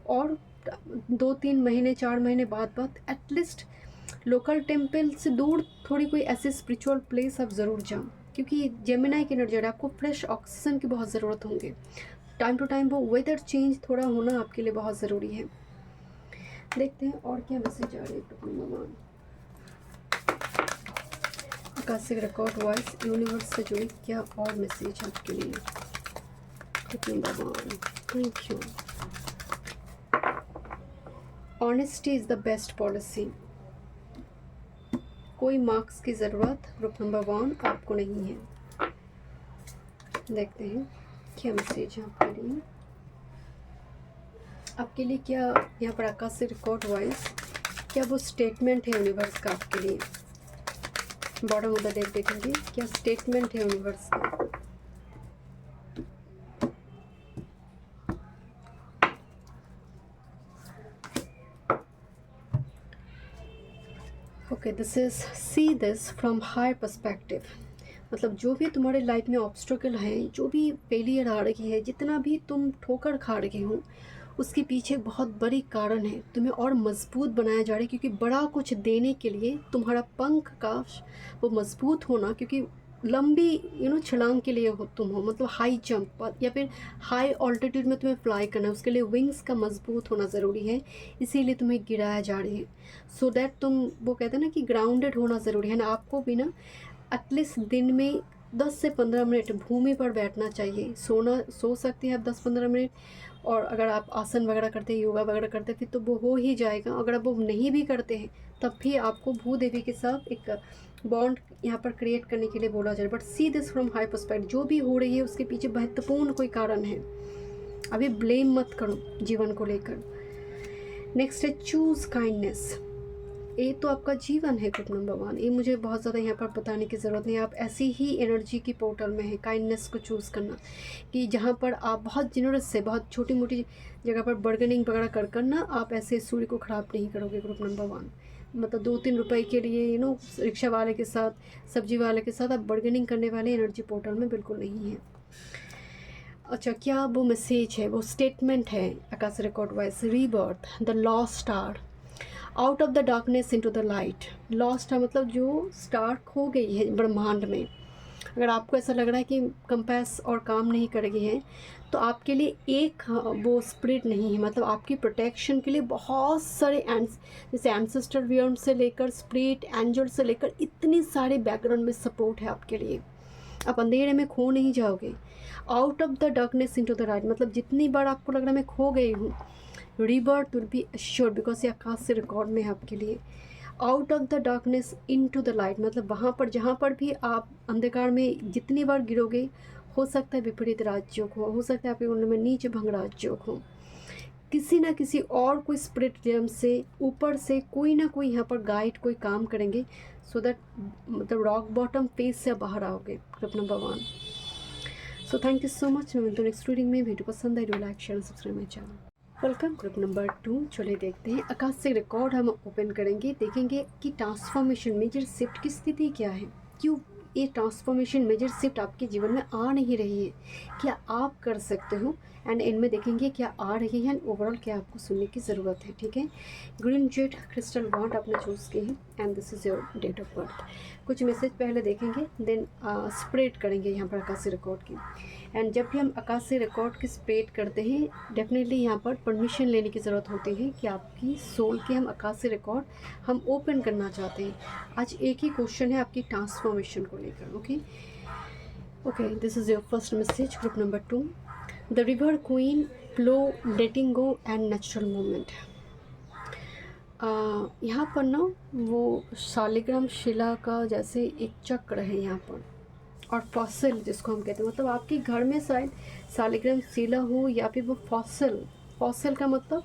A: और 2-3 महीने 4 महीने बाद एटलीस्ट लोकल टेम्पल से दूर थोड़ी कोई ऐसे स्पिरिचुअल प्लेस आप ज़रूर जाओ, क्योंकि जेमिनाई की एनर्जी आपको फ्रेश ऑक्सीजन की बहुत ज़रूरत होंगे। टाइम टू टाइम वो वेदर चेंज थोड़ा होना आपके लिए बहुत ज़रूरी है। देखते हैं और क्या मैसेज आ रही है। आकाशिक रिकॉर्ड वॉइस यूनिवर्स से जुड़ी क्या और मैसेज आपके लिए? भगवान, thank you. Honesty is the best policy. कोई मार्क्स की ज़रूरत ग्रुप नंबर 1 आपको नहीं है। देखते हैं क्या मैसेज है आपके लिए। आपके लिए क्या यहाँ पर आकाशिक रिकॉर्ड वॉइस, क्या वो स्टेटमेंट है यूनिवर्स का आपके लिए? बॉटम ऑफ द डेक देखेंगे क्या स्टेटमेंट है यूनिवर्स का। Okay, this is see this from high perspective. मतलब जो भी तुम्हारे लाइफ में ऑब्स्टेकल हैं, जो भी फेलियर आ रही है, जितना भी तुम ठोकर खा रहे हो, उसके पीछे बहुत बड़ी कारण है। तुम्हें और मजबूत बनाया जा रहा है, क्योंकि बड़ा कुछ देने के लिए तुम्हारा पंख का वो मजबूत होना, क्योंकि लंबी छलांग के लिए हो तुम हो, मतलब हाई जंप या फिर हाई ऑल्टीट्यूड में तुम्हें फ्लाई करना है, उसके लिए विंग्स का मजबूत होना ज़रूरी है। इसीलिए तुम्हें गिराया जा रही है, सो दैट तुम, वो कहते हैं ना कि ग्राउंडेड होना ज़रूरी है ना। आपको भी ना एटलीस्ट दिन में 10 से 15 मिनट भूमि पर बैठना चाहिए। सो सकते हैं आप 10-15 मिनट, और अगर आप आसन वगैरह करते हैं, योगा वगैरह करते हैं, फिर तो वो हो ही जाएगा। अगर आप वो नहीं भी करते हैं, तब भी आपको भूदेवी के साथ एक बॉन्ड यहाँ पर क्रिएट करने के लिए बोला जाए। But see this from high perspective, जो भी हो रही है उसके पीछे महत्वपूर्ण कोई कारण है। अभी ब्लेम मत करो जीवन को लेकर। नेक्स्ट है चूज़ काइंडनेस। ये तो आपका जीवन है ग्रुप नंबर 1। ये मुझे बहुत ज़्यादा यहाँ पर बताने की ज़रूरत नहीं, आप ऐसी ही एनर्जी की पोर्टल में है। काइंडनेस को चूज़ करना कि जहाँ पर आप बहुत जिनरस से, बहुत छोटी मोटी जगह पर बर्गनिंग वगैरह कर करना आप ऐसे सूर्य को ख़राब नहीं करोगे ग्रुप नंबर 1। मतलब 2-3 रुपए के लिए रिक्शा वाले के साथ, सब्जी वाले के साथ आप बर्गनिंग करने वाले एनर्जी पोर्टल में बिल्कुल नहीं है। अच्छा, क्या वो मैसेज है, वो स्टेटमेंट है Akash record wise? Rebirth, the lost star, out of the darkness into the light. Lost है मतलब जो स्टार खो गई है ब्रह्मांड में। अगर आपको ऐसा लग रहा है कि कंपास और काम नहीं कर रही है, तो आपके लिए एक वो स्पिरिट नहीं है, मतलब आपकी प्रोटेक्शन के लिए बहुत सारे जैसे एंसेस्टर वियर्म से लेकर स्पिरिट एंजल से लेकर इतनी सारे बैकग्राउंड में सपोर्ट है आपके लिए। आप अंधेरे में खो नहीं जाओगे। Out of the darkness into the light, मतलब जितनी बार आपको लग रहा है मैं खो गई हूँ, rebirth will be assured, because ये आकाश से रिकॉर्ड में है आपके लिए। Out of the darkness into the light, मतलब वहाँ पर जहाँ पर भी आप अंधकार में जितनी बार गिरोगे, हो सकता है विपरीत राजयोग हो सकता है आपके कुंडली में नीच भंग राजयोग हो, किसी ना किसी और कोई स्पिरिट रियम से ऊपर से कोई ना कोई यहाँ पर गाइड कोई काम करेंगे, सो दैट मतलब रॉक बॉटम फेज से बाहर आओगे group number 1। So thank you so much. मैं मिलती हूँ नेक्स्ट रीडिंग में। वीडियो पसंद आई, do like share subscribe my channel. Welcome group number 2। चलिए देखते हैं आकाश से रिकॉर्ड हम ओपन करेंगे, देखेंगे कि ट्रांसफॉर्मेशन मेजर शिफ्ट की स्थिति क्या है, क्यों ये ट्रांसफॉर्मेशन मेजर शिफ्ट आपके जीवन में आ नहीं रही है, क्या आप कर सकते हो, एंड इनमें देखेंगे क्या आ रही है, ओवरऑल क्या आपको सुनने की ज़रूरत है। ठीक है, ग्रीन जेट क्रिस्टल बॉन्ड आपने चूज़ की है and this is your date of birth. कुछ मैसेज पहले देखेंगे, देन स्प्रेड करेंगे यहाँ पर आकाशी रिकॉर्ड की। एंड जब भी हम आकाशी रिकॉर्ड की स्प्रेड करते हैं, डेफिनेटली यहाँ पर परमिशन लेने की ज़रूरत होती है कि आपकी सोल के हम आकाशी रिकॉर्ड हम ओपन करना चाहते हैं। आज एक ही क्वेश्चन है आपकी ट्रांसफॉर्मेशन को लेकर। Okay, this is your first message group number 2। The river queen, flow, letting go and natural movement. यहाँ पर ना वो शालिग्राम शिला का जैसे एक चक्र है यहाँ पर, और फॉसिल जिसको हम कहते हैं, मतलब आपके घर में शायद शालिग्राम शिला हो या फिर वो फॉसिल का मतलब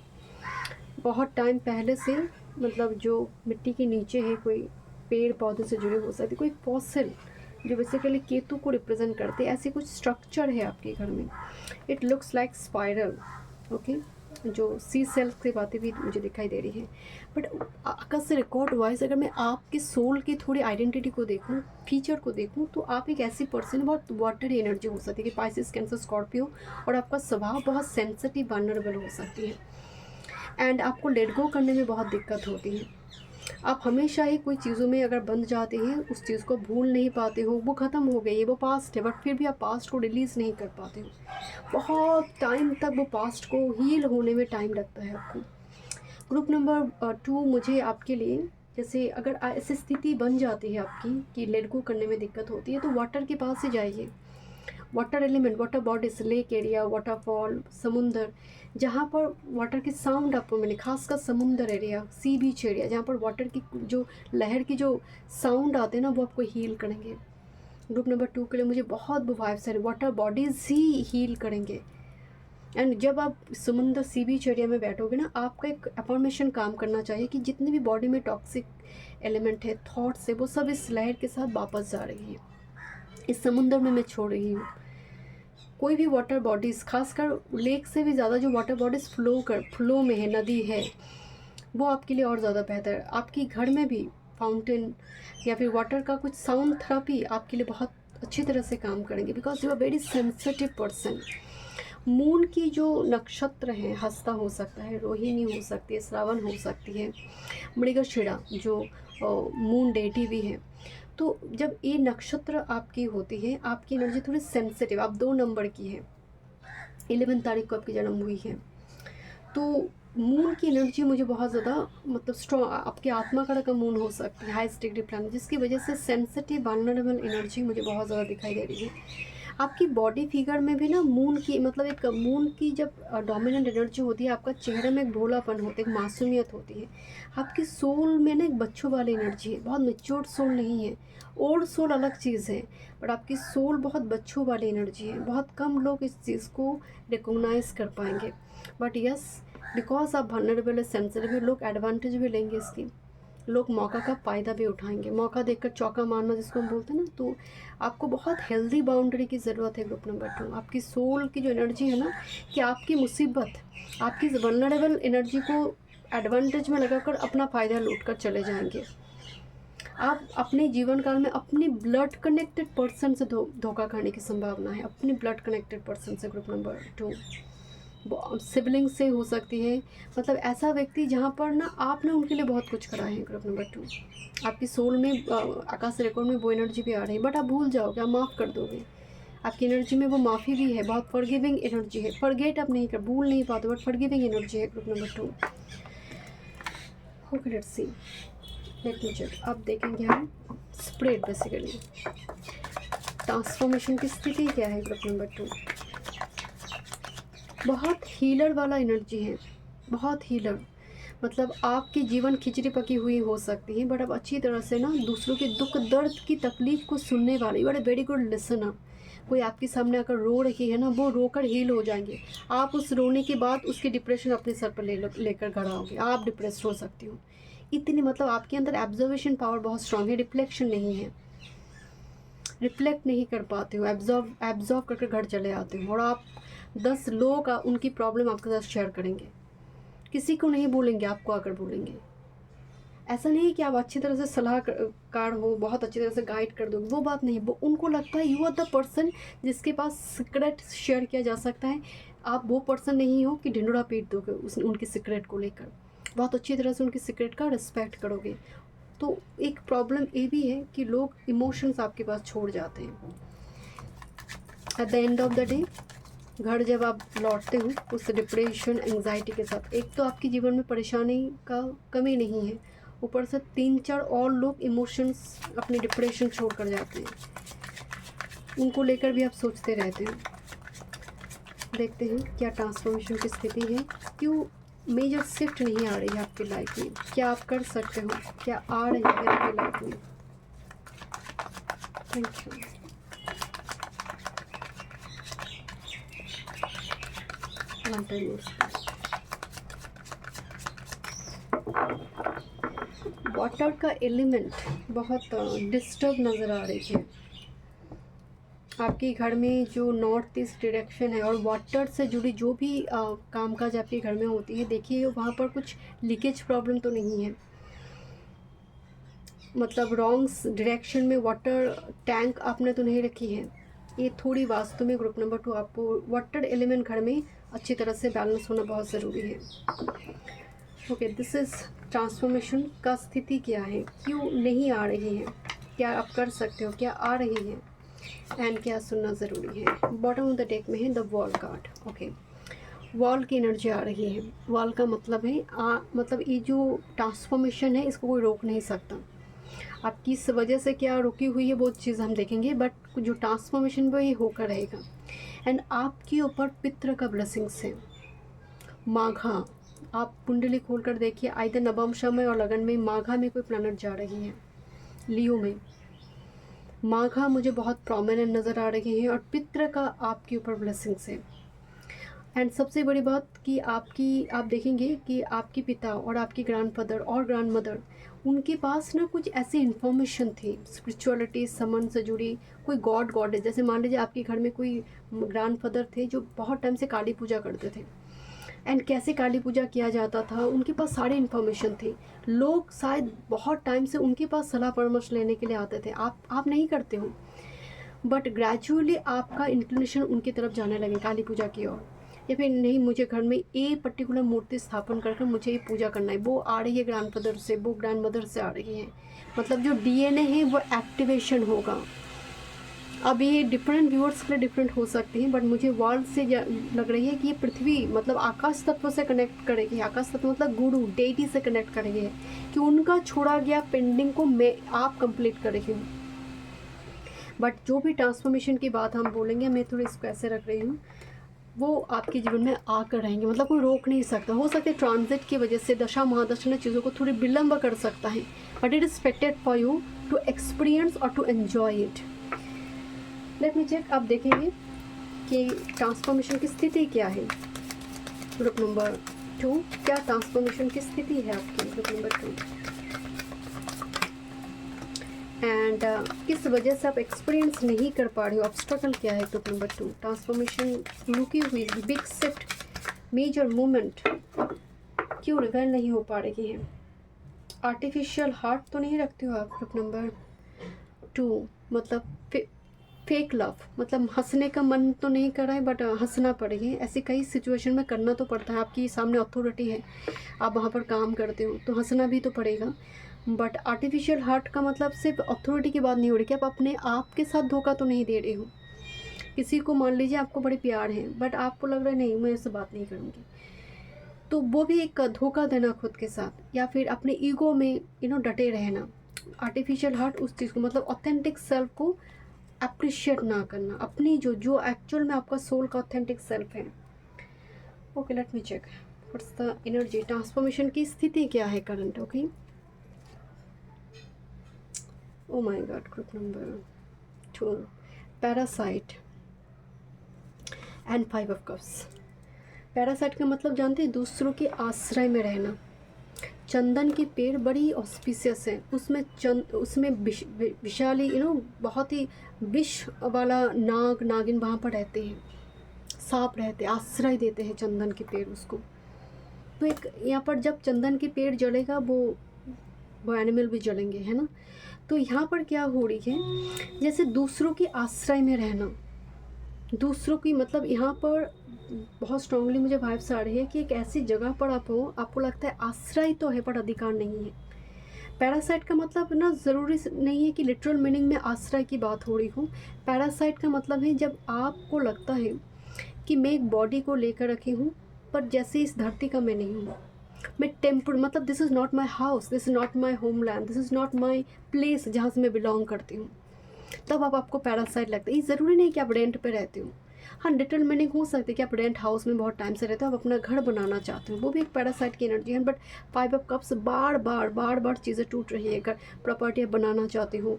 A: बहुत टाइम पहले से, मतलब जो मिट्टी के नीचे है, कोई पेड़ पौधे से जुड़े हो सकते, कोई फॉसिल जो बेसिकली केतु को रिप्रेजेंट करते हैं, ऐसी कुछ स्ट्रक्चर है आपके घर में। It looks like spiral. Okay, जो सी सेल्स की बातें भी मुझे दिखाई दे रही है। बट आकाश से रिकॉर्ड वाइज अगर मैं आपके सोल की थोड़ी आइडेंटिटी को देखूं, फीचर को देखूं, तो आप एक ऐसी पर्सन, बहुत वाटर एनर्जी हो सकती है कि पाइसेस, कैंसर, स्कॉर्पियो, और आपका स्वभाव बहुत सेंसिटिव, वल्नरेबल हो सकती है, एंड आपको लेट गो करने में बहुत दिक्कत होती है। आप हमेशा ही कोई चीज़ों में अगर बंध जाते हैं, उस चीज़ को भूल नहीं पाते हो, वो ख़त्म हो गई है, वो पास्ट है, बट फिर भी आप पास्ट को रिलीज़ नहीं कर पाते हो। बहुत टाइम तक वो पास्ट को हील होने में टाइम लगता है आपको। ग्रुप नंबर 2, मुझे आपके लिए जैसे अगर ऐसी स्थिति बन जाती है आपकी कि लेट गो करने में दिक्कत होती है, तो वाटर के पास ही जाइए। Water element, water bodies, lake area, waterfall, समुंदर, जहाँ पर वाटर की साउंड आपको मिले, खासकर समुंदर एरिया, सी बीच एरिया, जहाँ पर वाटर की जो लहर की जो साउंड आते हैं ना, वो आपको हील करेंगे। ग्रुप नंबर 2 के लिए मुझे बहुत वाइब्स है, वाटर बॉडीज़ ही हील करेंगे। एंड जब आप समुंदर सी बीच एरिया में बैठोगे ना, आपका एक अफर्मेशन काम करना चाहिए कि जितनी भी बॉडी में टॉक्सिक एलिमेंट है, थॉट्स है, वो सब इस लहर के साथ वापस जा रही है, इस समुंदर में मैं छोड़ रही हूँ। कोई भी वाटर बॉडीज़, खासकर लेक से भी ज़्यादा जो वाटर बॉडीज़ फ्लो में है, नदी है, वो आपके लिए और ज़्यादा बेहतर है। आपकी घर में भी फाउंटेन या फिर वाटर का कुछ साउंड थेरेपी आपके लिए बहुत अच्छी तरह से काम करेंगे, because you are very sensitive person. Moon की जो नक्षत्र हैं, हस्ता हो सकता है, रोहिणी हो सकती है, श्रावण हो सकती है, मृगशिरा जो मून डेटी भी है। तो जब ये नक्षत्र आपकी होती है, आपकी एनर्जी थोड़ी सेंसिटिव, आप 2 नंबर की है, 11 तारीख को आपकी जन्म हुई है, तो मून की एनर्जी मुझे बहुत ज़्यादा मतलब स्ट्रॉन्ग, आपके आत्मा का रकम मून हो सकती है, हाईएस्ट डिग्री प्लान, जिसकी वजह से सेंसिटिव वल्नरेबल एनर्जी मुझे बहुत ज़्यादा दिखाई दे रही है। आपकी बॉडी फिगर में भी ना मून की, मतलब एक मून की जब डोमिनेंट एनर्जी होती है, आपका चेहरे में एक भोलापन होता है, एक मासूमियत होती है। आपकी सोल में ना एक बच्चों वाली एनर्जी है, बहुत मेच्योर्ड सोल नहीं है। ओल्ड सोल अलग चीज़ है, बट आपकी सोल बहुत बच्चों वाली एनर्जी है। बहुत कम लोग इस चीज़ को रिकोगनाइज़ कर पाएंगे, बट यस, बिकॉज आप वल्नरेबल, सेंसिटिव, लोग एडवांटेज भी लेंगे इसकी। लोग मौका का फ़ायदा भी उठाएंगे, मौका देखकर चौका मारना जिसको हम बोलते हैं ना। तो आपको बहुत हेल्दी बाउंड्री की ज़रूरत है ग्रुप नंबर 2। आपकी सोल की जो एनर्जी है ना, कि आपकी मुसीबत, आपकी वल्नरेबल एनर्जी को एडवांटेज में लगाकर अपना फ़ायदा लूट कर चले जाएंगे। आप अपने जीवन काल में अपने ब्लड कनेक्टेड पर्सन से धोखा खाने की संभावना है, अपने ब्लड कनेक्टेड पर्सन से ग्रुप नंबर 2। सिबलिंग से हो सकती है, मतलब ऐसा व्यक्ति जहाँ पर ना आपने उनके लिए बहुत कुछ करा है ग्रुप नंबर 2। आपकी सोल में आकाश रिकॉर्ड में वो एनर्जी भी आ रही है, बट आप भूल जाओगे, आप माफ़ कर दोगे। आपकी एनर्जी में वो माफ़ी भी है, बहुत फॉरगिविंग एनर्जी है। फॉरगेट आप नहीं कर, भूल नहीं पाते, बट फॉरगिविंग एनर्जी है group number 2। Okay, let's see, let me check. अब देखेंगे हम स्प्रेड बेसिकली ट्रांसफॉर्मेशन की स्थिति क्या है ग्रुप नंबर 2। बहुत हीलर वाला एनर्जी है, बहुत हीलर। मतलब आपकी जीवन खिचड़ी पकी हुई हो सकती है, बट अब अच्छी तरह से ना दूसरों के दुख दर्द की तकलीफ़ को सुनने वाली, बड़े वेरी गुड लिसनर। कोई आपके सामने आकर रो रही है ना, वो रोकर हील हो जाएंगे। आप उस रोने के बाद उसकी डिप्रेशन अपने सर पर लेकर खड़ा होगे, आप डिप्रेस हो सकती हो। इतनी मतलब आपके अंदर एब्जर्वेशन पावर बहुत स्ट्रांग है, रिफ्लेक्शन नहीं है, रिफ्लेक्ट नहीं कर पाते हो, एब्जॉर्व करके घर चले आते हो। और आप 10 लोगों का उनकी प्रॉब्लम आपके साथ शेयर करेंगे, किसी को नहीं बोलेंगे, आपको आकर बोलेंगे। ऐसा नहीं कि आप अच्छी तरह से सलाहकार हो, बहुत अच्छी तरह से गाइड कर दोगे, वो बात नहीं। वो उनको लगता है यू आर द पर्सन जिसके पास सीक्रेट शेयर किया जा सकता है। आप वो पर्सन नहीं हो कि ढिंडोरा पीट दोगे उनकी सीक्रेट को लेकर, बहुत अच्छी तरह से उनकी सीक्रेट का रिस्पेक्ट करोगे। तो एक प्रॉब्लम ये भी है कि लोग इमोशंस आपके पास छोड़ जाते हैं। At the end of the day घर जब आप लौटते हो उस डिप्रेशन एंजाइटी के साथ, एक तो आपके जीवन में परेशानी का कमी नहीं है, ऊपर से 3-4 और लोग इमोशंस अपने डिप्रेशन छोड़ कर जाते हैं, उनको लेकर भी आप सोचते रहते हो। देखते हैं क्या ट्रांसफॉर्मेशन की स्थिति है, क्यों मेजर शिफ्ट नहीं आ रही है आपकी लाइफ में, क्या आप कर सकते हो, क्या आ रही है आपकी लाइफ में। Thank you. वाटर का एलिमेंट बहुत डिस्टर्ब नज़र आ रही है आपके घर में, जो नॉर्थ ईस्ट डायरेक्शन है, और वाटर से जुड़ी जो भी कामकाज आपके घर में होती है, देखिए वहाँ पर कुछ लीकेज प्रॉब्लम तो नहीं है। मतलब रॉन्ग डायरेक्शन में वाटर टैंक आपने तो नहीं रखी है। ये थोड़ी वास्तु में ग्रुप नंबर 2 आपको वाटर एलिमेंट घर में अच्छी तरह से बैलेंस होना बहुत ज़रूरी है। ओके, दिस इज़ ट्रांसफॉर्मेशन का स्थिति क्या है, क्यों नहीं आ रही है, क्या आप कर सकते हो, क्या आ रही है, एंड क्या सुनना ज़रूरी है। बॉटम ऑफ द डेक में है the wall card. Okay, wall की एनर्जी आ रही है। वॉल का मतलब है मतलब ये जो ट्रांसफॉर्मेशन है इसको कोई रोक नहीं सकता। आप किस वजह से क्या रुकी हुई है वो चीज़ हम देखेंगे, बट जो ट्रांसफॉर्मेशन वो ये होकर रहेगा। एंड आपके ऊपर पितृ का ब्लेसिंग्स है। माघा, आप कुंडली खोल कर देखिए, आइदर नवमशा में और लगन में माघा में कोई प्लैनेट जा रही है, लियो में माघा मुझे बहुत प्रोमिनेंट नज़र आ रही है, और पितृ का आपके ऊपर ब्लेसिंग्स है। एंड सबसे बड़ी बात कि आप देखेंगे कि आपके पिता और आपकी ग्रैंडफादर और ग्रैंडमदर, उनके पास ना कुछ ऐसी इन्फॉर्मेशन थी स्पिरिचुअलिटी समन से जुड़ी, कोई गॉड गॉडेस। जैसे मान लीजिए आपके घर में कोई ग्रैंडफादर थे जो बहुत टाइम से काली पूजा करते थे, एंड कैसे काली पूजा किया जाता था, उनके पास सारी इन्फॉर्मेशन थी। लोग शायद बहुत टाइम से उनके पास सलाह परामर्श लेने के लिए आते थे। आप नहीं करते हो, बट ग्रेजुअली आपका इंक्लिनेशन उनकी तरफ जाने लगे काली पूजा की ओर, या फिर नहीं मुझे घर में ये पर्टिकुलर मूर्ति स्थापन करके मुझे ये पूजा करना है, वो आ रही है ग्रैंडफादर से, वो ग्रैंडमदर से आ रही है। मतलब जो डीएनए है वो एक्टिवेशन होगा। अब ये डिफरेंट व्यूअर्स के लिए डिफरेंट हो सकते हैं, बट मुझे वॉल से लग रही है कि ये पृथ्वी मतलब आकाश तत्व से कनेक्ट करेगी। आकाश तत्व मतलब गुरु डेटी से कनेक्ट करेंगे, कि उनका छोड़ा गया पेंडिंग को आप कंप्लीट करेंगे। बट जो भी ट्रांसफॉर्मेशन की बात हम बोलेंगे, मैं थोड़ी इसको ऐसे रख रही हूँ, वो आपके जीवन में आकर रहेंगे, मतलब कोई रोक नहीं सकता। हो सकता है ट्रांजिट की वजह से दशा महादशा ने चीज़ों को थोड़ी विलम्ब कर सकता है, but it is expected for you to experience और to enjoy it. Let me check. आप देखेंगे कि ट्रांसफॉर्मेशन की स्थिति क्या है ग्रुप नंबर 2, क्या ट्रांसफॉर्मेशन की स्थिति है आपकी ग्रुप नंबर 2। एंड किस वजह से आप एक्सपीरियंस नहीं कर पा रहे हो, ऑब्स्ट्रकल क्या है। ग्रुप नंबर 2, ट्रांसफॉर्मेशन रुकी हुई, बिग शिफ्ट, मेजर मूवमेंट क्यों रिवेल नहीं हो पा रही है। आर्टिफिशियल हार्ट तो नहीं रखते हो आप। ग्रुप नंबर 2 मतलब फेक लव, मतलब हंसने का मन तो नहीं कर रहा है बट हंसना पड़ेगी। ऐसी कई सिचुएशन में करना तो पड़ता है, आपकी सामने अथॉरिटी है, आप वहाँ पर काम करते हो तो हंसना भी तो पड़ेगा। बट आर्टिफिशियल हार्ट का मतलब सिर्फ अथॉरिटी की बात नहीं हो रही कि आप अपने आप के साथ धोखा तो नहीं दे रहे हो। किसी को मान लीजिए आपको बड़े प्यार है बट आपको लग रहा है नहीं मैं इससे बात नहीं करूँगी, तो वो भी एक धोखा देना खुद के साथ, या फिर अपने ईगो में डटे रहना। आर्टिफिशियल हार्ट उस चीज़ को मतलब ऑथेंटिक सेल्फ को अप्रिशिएट ना करना, अपनी जो जो एक्चुअल में आपका सोल का ऑथेंटिक सेल्फ है। Okay, let me check what's the energy, transformation की स्थिति क्या है current. Okay, oh my god, group number 2, parasite and 5 of cups. Parasite का मतलब जानते हैं, दूसरों के आश्रय में रहना। चंदन के पेड़ बड़ी ऑस्पिशियस है, उसमें विशाली बहुत ही विष वाला नागिन वहाँ पर रहते हैं, सांप रहते हैं, आश्रय देते हैं चंदन के पेड़ उसको। तो एक यहाँ पर जब चंदन के पेड़ जलेगा वो एनिमल भी जलेंगे, है ना। तो यहाँ पर क्या हो रही है, जैसे दूसरों के आश्रय में रहना, दूसरों की मतलब यहाँ पर बहुत स्ट्रांगली मुझे वाइब्स आ रही है कि एक ऐसी जगह पर आप हो, आपको लगता है आश्रय तो है पर अधिकार नहीं है। पैरासाइट का मतलब ना ज़रूरी नहीं है कि लिटरल मीनिंग में आश्रय की बात हो रही हो। पैरासाइट का मतलब है जब आपको लगता है कि मैं एक बॉडी को लेकर रखी हूँ पर जैसे इस धरती का मैं नहीं हूँ, मैं टेम्पर मतलब this is not my house, this is not my homeland, this is not my place जहाँ से मैं बिलोंग करती हूँ, तब आपको पैरासाइट लगता है। ये ज़रूरी नहीं कि आप रेंट पे रहते हो। हाँ, लिटरल मीनिंग हो सकती है कि आप रेंट हाउस में बहुत टाइम से रहते हो, आप अपना घर बनाना चाहते हो, वो भी एक पैरासाइट की एनर्जी है। बट 5 ऑफ कप्स बार बार चीज़ें टूट रही है। घर प्रॉपर्टी आप बनाना चाहते हो,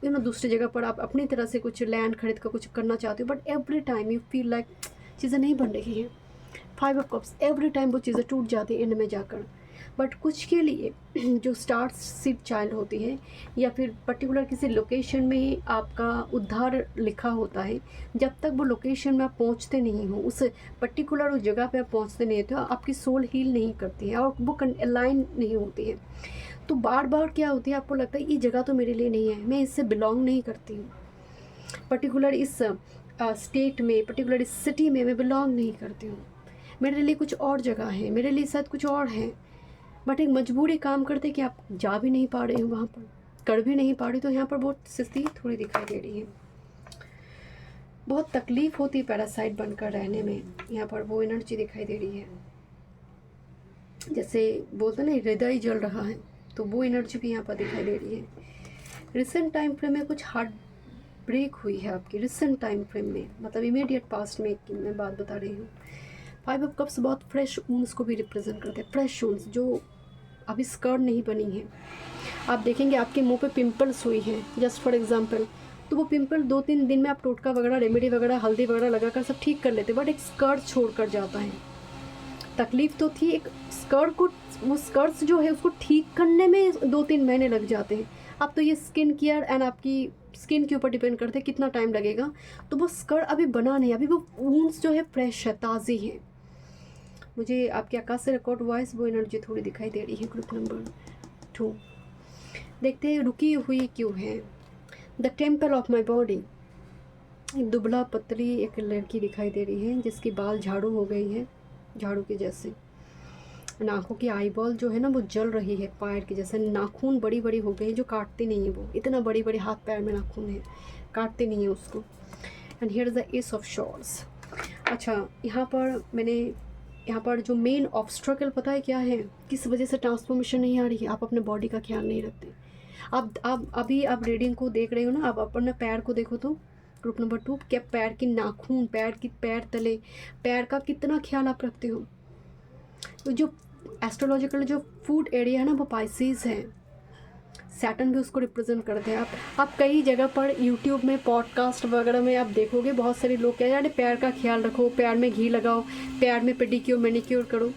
A: दूसरी जगह पर आप अपनी तरह से कुछ लैंड खरीद कर कुछ करना चाहते हो, but every time you feel like चीज़ें नहीं बन रही हैं। 5 ऑफ कप्स एवरी टाइम वो चीज़ें टूट जाती हैं एंड में जाकर। बट कुछ के लिए जो स्टार्ट सीड चाइल्ड होती है या फिर पर्टिकुलर किसी लोकेशन में ही आपका उद्धार लिखा होता है, जब तक वो लोकेशन में आप पहुंचते नहीं हो, उस पर्टिकुलर उस जगह पे आप पहुंचते नहीं हो, तो आपकी सोल हील नहीं करती है और वो अलाइन नहीं होती है। तो बार बार क्या होती है, आपको लगता है ये जगह तो मेरे लिए नहीं है, मैं इससे बिलोंग नहीं करती हूँ, पर्टिकुलर इस स्टेट में, पर्टिकुलर इस सिटी में मैं बिलोंग नहीं करती हूँ, मेरे लिए कुछ और जगह है, मेरे लिए शायद कुछ और है। बट एक मजबूरी काम करते कि आप जा भी नहीं पा रहे हो, वहाँ पर कर भी नहीं पा रही, तो यहाँ पर बहुत स्थिति थोड़ी दिखाई दे रही है। बहुत तकलीफ़ होती है पैरासाइट बनकर रहने में, यहाँ पर वो एनर्जी दिखाई दे रही है। जैसे बोलते ना हृदय जल रहा है, तो वो एनर्जी भी यहाँ पर दिखाई दे रही है। रिसेंट टाइम फ्रेम में कुछ हार्ट ब्रेक हुई है आपकी, रिसेंट टाइम फ्रेम में, मतलब इमीडिएट पास्ट में की मैं बात बता रही हूँ। 5 ऑफ कप्स बहुत फ्रेश वूंड्स को भी रिप्रेजेंट करते हैं, फ्रेश वूंड्स जो अभी स्कर नहीं बनी है। आप देखेंगे आपके मुंह पे पिंपल्स हुई हैं जस्ट फॉर एग्जांपल, तो वो पिंपल 2-3 दिन में आप टोटका वगैरह, रेमेडी वगैरह, हल्दी वगैरह लगाकर सब ठीक कर लेते, बट एक स्कर छोड़ कर जाता है। तकलीफ तो थी, एक स्कर को, वो स्कर्स जो है उसको ठीक करने में 2-3 महीने लग जाते हैं। अब तो ये स्किन केयर एंड आपकी स्किन के ऊपर डिपेंड करते हैं कितना टाइम लगेगा। तो वो स्कर अभी बना नहीं, अभी वो वूंड्स जो है फ्रेश है, ताज़ी है। मुझे आपके आकाश से रिकॉर्ड वॉइस वो एनर्जी थोड़ी दिखाई दे रही है। ग्रुप नंबर 2 देखते हैं रुकी हुई क्यों है। The temple of my body, एक दुबला पतली एक लड़की दिखाई दे रही है जिसकी बाल झाड़ू हो गई है, झाड़ू के जैसे। नाखों की आई बॉल जो है ना वो जल रही है, पैर के जैसे नाखून बड़ी बड़ी हो गई है जो काटती नहीं है, वो इतना बड़ी बड़ी हाथ पैर में नाखून है, काटते नहीं है उसको। And here is the S of shorts. अच्छा, यहाँ पर जो मेन ऑब्स्ट्रकल पता है क्या है, किस वजह से ट्रांसफॉर्मेशन नहीं आ रही है, आप अपने बॉडी का ख्याल नहीं रखते। आप अभी आप रीडिंग को देख रहे हो ना, आप अपने पैर को देखो तो ग्रुप नंबर 2, क्या पैर की नाखून, पैर तले, पैर का कितना ख्याल आप रखते हो। तो जो एस्ट्रोलॉजिकल जो फूड एरिया है ना वो पाइसेस है, सैटर्न भी उसको रिप्रेजेंट करते हैं। आप कई जगह पर यूट्यूब में पॉडकास्ट वगैरह में आप देखोगे बहुत सारे लोग कह रहे हैं पैर का ख्याल रखो, पैर में घी लगाओ, पैर में पेडिक्योर मैनिक्योर करो।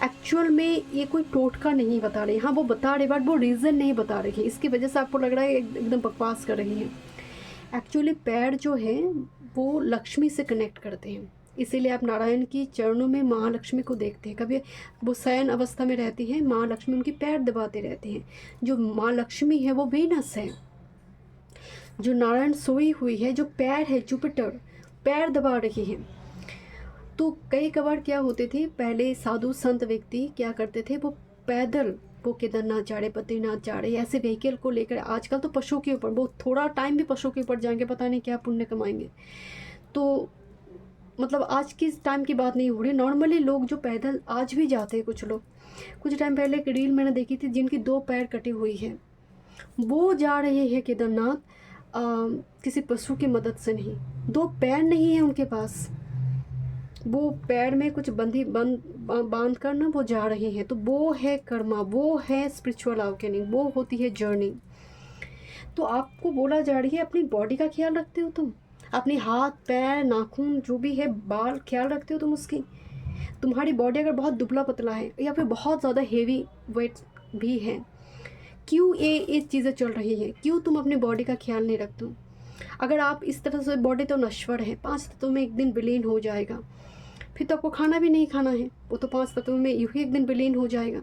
A: एक्चुअल में ये कोई टोटका नहीं बता रहे, हाँ वो बता रहे बट वो रीज़न नहीं बता रही है, इसकी वजह से आपको लग रहा है एकदम बकवास कर रही हैं। एक्चुअली पैर जो है वो लक्ष्मी से कनेक्ट करते हैं, इसीलिए आप नारायण की चरणों में महालक्ष्मी को देखते हैं। कभी वो शयन अवस्था में रहती हैं, महालक्ष्मी उनकी पैर दबाते रहते हैं। जो माँ लक्ष्मी है वो वीनस है, जो नारायण सोई हुई है, जो पैर है जुपिटर, पैर दबा रही है। तो कई कबार क्या होते थे, पहले साधु संत व्यक्ति क्या करते थे, वो पैदल वो केदारनाथ जा रहे, बद्रीनाथ जा रहे, ऐसे व्हीकल को लेकर। आजकल तो पशुओं के ऊपर, वो थोड़ा टाइम भी पशुओं के ऊपर जाएंगे, पता नहीं क्या पुण्य कमाएंगे। तो मतलब आज की टाइम की बात नहीं हो रही, नॉर्मली लोग जो पैदल आज भी जाते हैं, कुछ लोग। कुछ टाइम पहले एक रील मैंने देखी थी जिनकी 2 पैर कटी हुई है, वो जा रहे हैं केदारनाथ किसी पशु की मदद से नहीं, 2 पैर नहीं है उनके पास, वो पैर में कुछ बांध कर ना वो जा रहे हैं। तो वो है कर्मा, वो है स्पिरिचुअल अवेकनिंग, वो होती है जर्नी। तो आपको बोला जा रही है अपनी बॉडी का ख्याल रखते हो तुम, अपने हाथ पैर नाखून जो भी है बाल ख्याल रखते हो तुम उसकी। तुम्हारी बॉडी अगर बहुत दुबला पतला है या फिर बहुत ज़्यादा हेवी वेट भी है, क्यों ये चीज़ें चल रही है, क्यों तुम अपनी बॉडी का ख्याल नहीं रखते हो? अगर आप इस तरह से, बॉडी तो नश्वर है, 5 तत्वों में एक दिन विलीन हो जाएगा, फिर तो आपको खाना भी नहीं खाना है, वो तो 5 तत्वों में यूँ ही एक दिन विलीन हो जाएगा।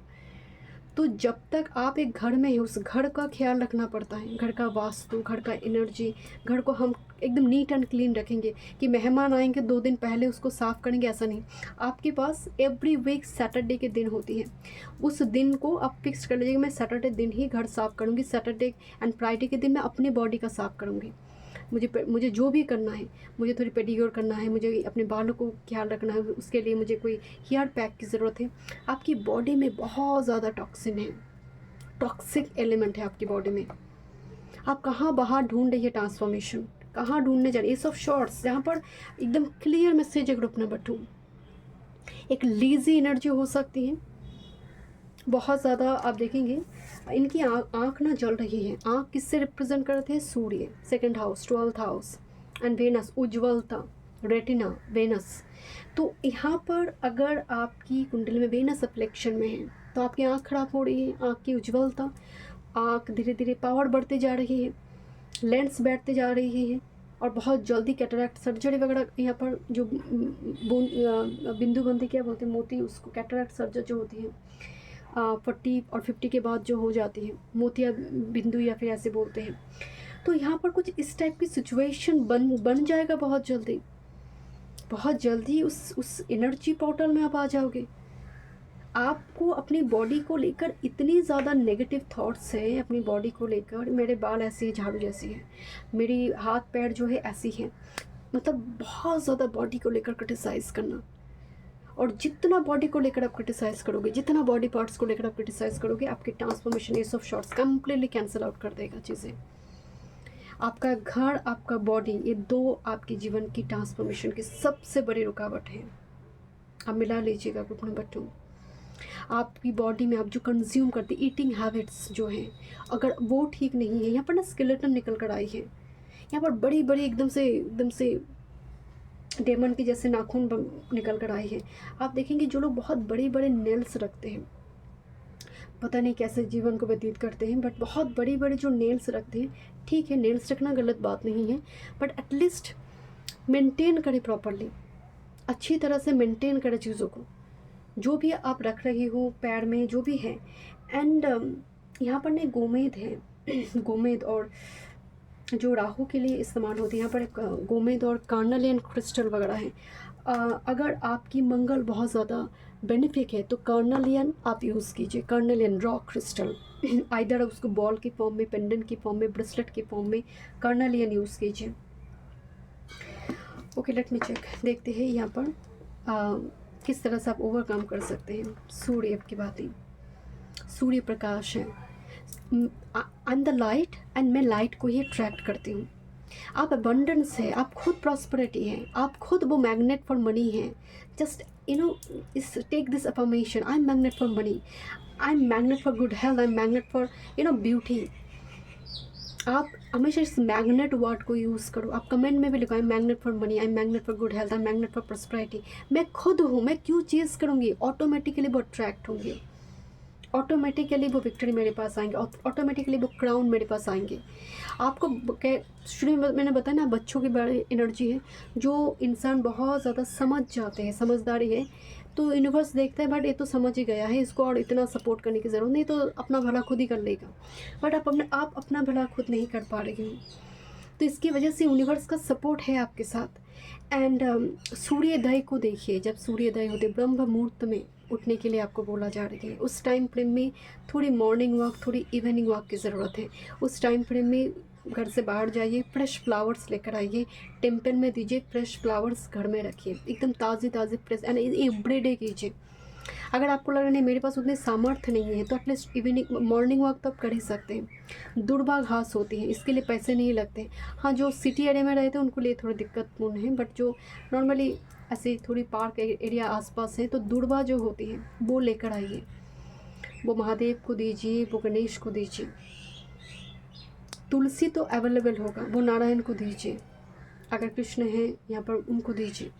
A: तो जब तक आप एक घर में हैं, उस घर का ख्याल रखना पड़ता है, घर का वास्तु, घर का एनर्जी। घर को हम एकदम नीट एंड क्लीन रखेंगे कि मेहमान आएंगे 2 दिन पहले उसको साफ़ करेंगे, ऐसा नहीं। आपके पास एवरी वीक सैटरडे के दिन होती है, उस दिन को आप फिक्स कर लीजिएगा, मैं सैटरडे दिन ही घर साफ़ करूँगी, सैटरडे एंड फ्राइडे के दिन मैं अपनी बॉडी का साफ़ करूँगी। मुझे जो भी करना है, मुझे थोड़ी पेडिक्योर करना है, मुझे अपने बालों को ख्याल रखना है, उसके लिए मुझे कोई हेयर पैक की ज़रूरत है। आपकी बॉडी में बहुत ज़्यादा टॉक्सिन है, टॉक्सिक एलिमेंट है आपकी बॉडी में। आप कहाँ बाहर ढूंढ रही है ट्रांसफॉर्मेशन, कहाँ ढूंढने जा रही है? ये सब शॉर्ट्स जहाँ पर एकदम क्लियर मैसेज है। ग्रुप नंबर 2 एक लीजी एनर्जी हो सकती है, बहुत ज़्यादा। आप देखेंगे इनकी आँख ना जल रही है। आँख किससे रिप्रेजेंट करते हैं? सूर्य, 2nd house, 12th house, and Venus, उज्ज्वलता, रेटिना, वेनस। तो यहाँ पर अगर आपकी कुंडली में वेनस अफ्लेक्शन में है तो आपकी आँख खराब हो रही है, आँख की उज्ज्वलता, आँख धीरे धीरे पावर बढ़ते जा रही है, लेंस बैठते जा रही है, और बहुत जल्दी कैटरैक्ट सर्जरी वगैरह यहाँ पर जो बिंदु बंदी क्या बोलते हैं, मोती, उसको कैटरैक्ट सर्जरी जो होती है 40 और 50 के बाद जो हो जाती है, मोतिया बिंदु या फिर ऐसे बोलते हैं। तो यहाँ पर कुछ इस टाइप की सिचुएशन बन जाएगा बहुत जल्दी, बहुत जल्दी उस एनर्जी पोर्टल में आप आ जाओगे। आपको अपनी बॉडी को लेकर इतनी ज़्यादा नेगेटिव थॉट्स हैं, अपनी बॉडी को लेकर, मेरे बाल ऐसे झाड़ू जैसी है, मेरी हाथ पैर जो है ऐसी है, मतलब बहुत ज़्यादा बॉडी को लेकर क्रिटिसाइज़ करना। और जितना बॉडी को लेकर आप क्रिटिसाइज़ करोगे, जितना बॉडी पार्ट्स को लेकर आप क्रिटिसाइज़ करोगे, आपकी transformation S of shorts completely cancel out कर देगा चीज़ें। आपका घर, आपका बॉडी, ये 2 आपके जीवन की ट्रांसफॉर्मेशन की सबसे बड़ी रुकावट है। आप मिला लीजिएगा ग्रुप नंबर 2। आपकी बॉडी में आप जो कंज्यूम करते, ईटिंग हैबिट्स जो हैं, अगर वो ठीक नहीं है, यहाँ पर ना स्केलेटन निकल कर आई है, यहाँ पर बड़ी बड़ी एकदम से डेमन की जैसे नाखून निकल कर आए हैं। आप देखेंगे जो लोग बहुत बड़े बड़े नेल्स रखते हैं, पता नहीं कैसे जीवन को व्यतीत करते हैं, बट बहुत बड़ी बड़ी जो नेल्स रखते हैं, ठीक है नेल्स रखना गलत बात नहीं है, बट एटलीस्ट मेंटेन करें प्रॉपरली, अच्छी तरह से मेंटेन करें चीज़ों को, जो भी आप रख रही हो पैर में जो भी है। एंड यहाँ पर ना गोमेद है गोमेद, और जो राहु के लिए इस्तेमाल होती है, यहाँ पर एक गोमेद और कार्नेलियन क्रिस्टल वगैरह है। अगर आपकी मंगल बहुत ज़्यादा बेनिफिक है तो कार्नेलियन आप यूज़ कीजिए, कार्नेलियन रॉक क्रिस्टल, आइदर उसको बॉल की फॉर्म में, पेंडेंट की फॉर्म में, ब्रेसलेट की फॉर्म में कार्नेलियन यूज़ कीजिए। ओके, लेट मी चेक, देखते हैं यहाँ पर किस तरह से आप ओवरकम कर सकते हैं। सूर्य की बातें, सूर्य प्रकाश है, आई एम द लाइट, एंड मैं लाइट को ही अट्रैक्ट करती हूँ। आप अबंडेंस है, आप खुद प्रॉस्पेरिटी हैं, आप खुद वो मैग्नेट फॉर मनी हैं। जस्ट इस take this affirmation, I am magnet for money, I am magnet for good health, I am magnet for beauty. आप हमेशा इस मैग्नेट वर्ड को यूज़ करो। आप कमेंट में भी लिखो, आई am magnet for money, I am magnet for good health, I am magnet for prosperity. मैं खुद हूँ, मैं क्यों चीज़ करूँगी, ऑटोमेटिकली वो अट्रैक्ट होंगे, ऑटोमेटिकली वो विक्ट्री मेरे पास आएंगे, ऑटोमेटिकली वो क्राउन मेरे पास आएंगे। आपको शुरू में मैंने बताया ना, बच्चों की बड़ी एनर्जी है। जो इंसान बहुत ज़्यादा समझ जाते हैं, समझदारी है, तो यूनिवर्स देखता है बट ये तो समझ ही गया है, इसको और इतना सपोर्ट करने की ज़रूरत नहीं, तो अपना भला खुद ही कर लेगा। बट आप अपना भला खुद नहीं कर पा रहे हो, तो इसकी वजह से यूनिवर्स का सपोर्ट है आपके साथ। एंड सूर्योदय को देखिए, जब सूर्योदय होते ब्रह्म मुहूर्त में उठने के लिए आपको बोला जा रहा है। उस टाइम फ्रेम में थोड़ी मॉर्निंग वॉक, थोड़ी इवनिंग वॉक की ज़रूरत है। उस टाइम फ्रेम में घर से बाहर जाइए, फ्रेश फ्लावर्स लेकर आइए, टेम्पल में दीजिए, फ्रेश फ्लावर्स घर में रखिए, एकदम ताज़ी ताज़ी फ्रेश, एंड एवरीडे कीजिए। अगर आपको लग रहा नहीं मेरे पास उतने सामर्थ्य नहीं है, तो एटलीस्ट इवनिंग मॉर्निंग वॉक तो आप कर ही सकते हैं। दुर्बा घास होती है, इसके लिए पैसे नहीं लगते। हाँ, जो सिटी एरिया में रहते हैं उनको लिए थोड़ी दिक्कतपूर्ण है, बट जो नॉर्मली ऐसे थोड़ी पार्क एरिया आसपास है, तो दुर्बा जो होती है वो लेकर आइए, वो महादेव को दीजिए, वो गणेश को दीजिए। तुलसी तो अवेलेबल होगा, वो नारायण को दीजिए, अगर कृष्ण हैं यहाँ पर उनको दीजिए।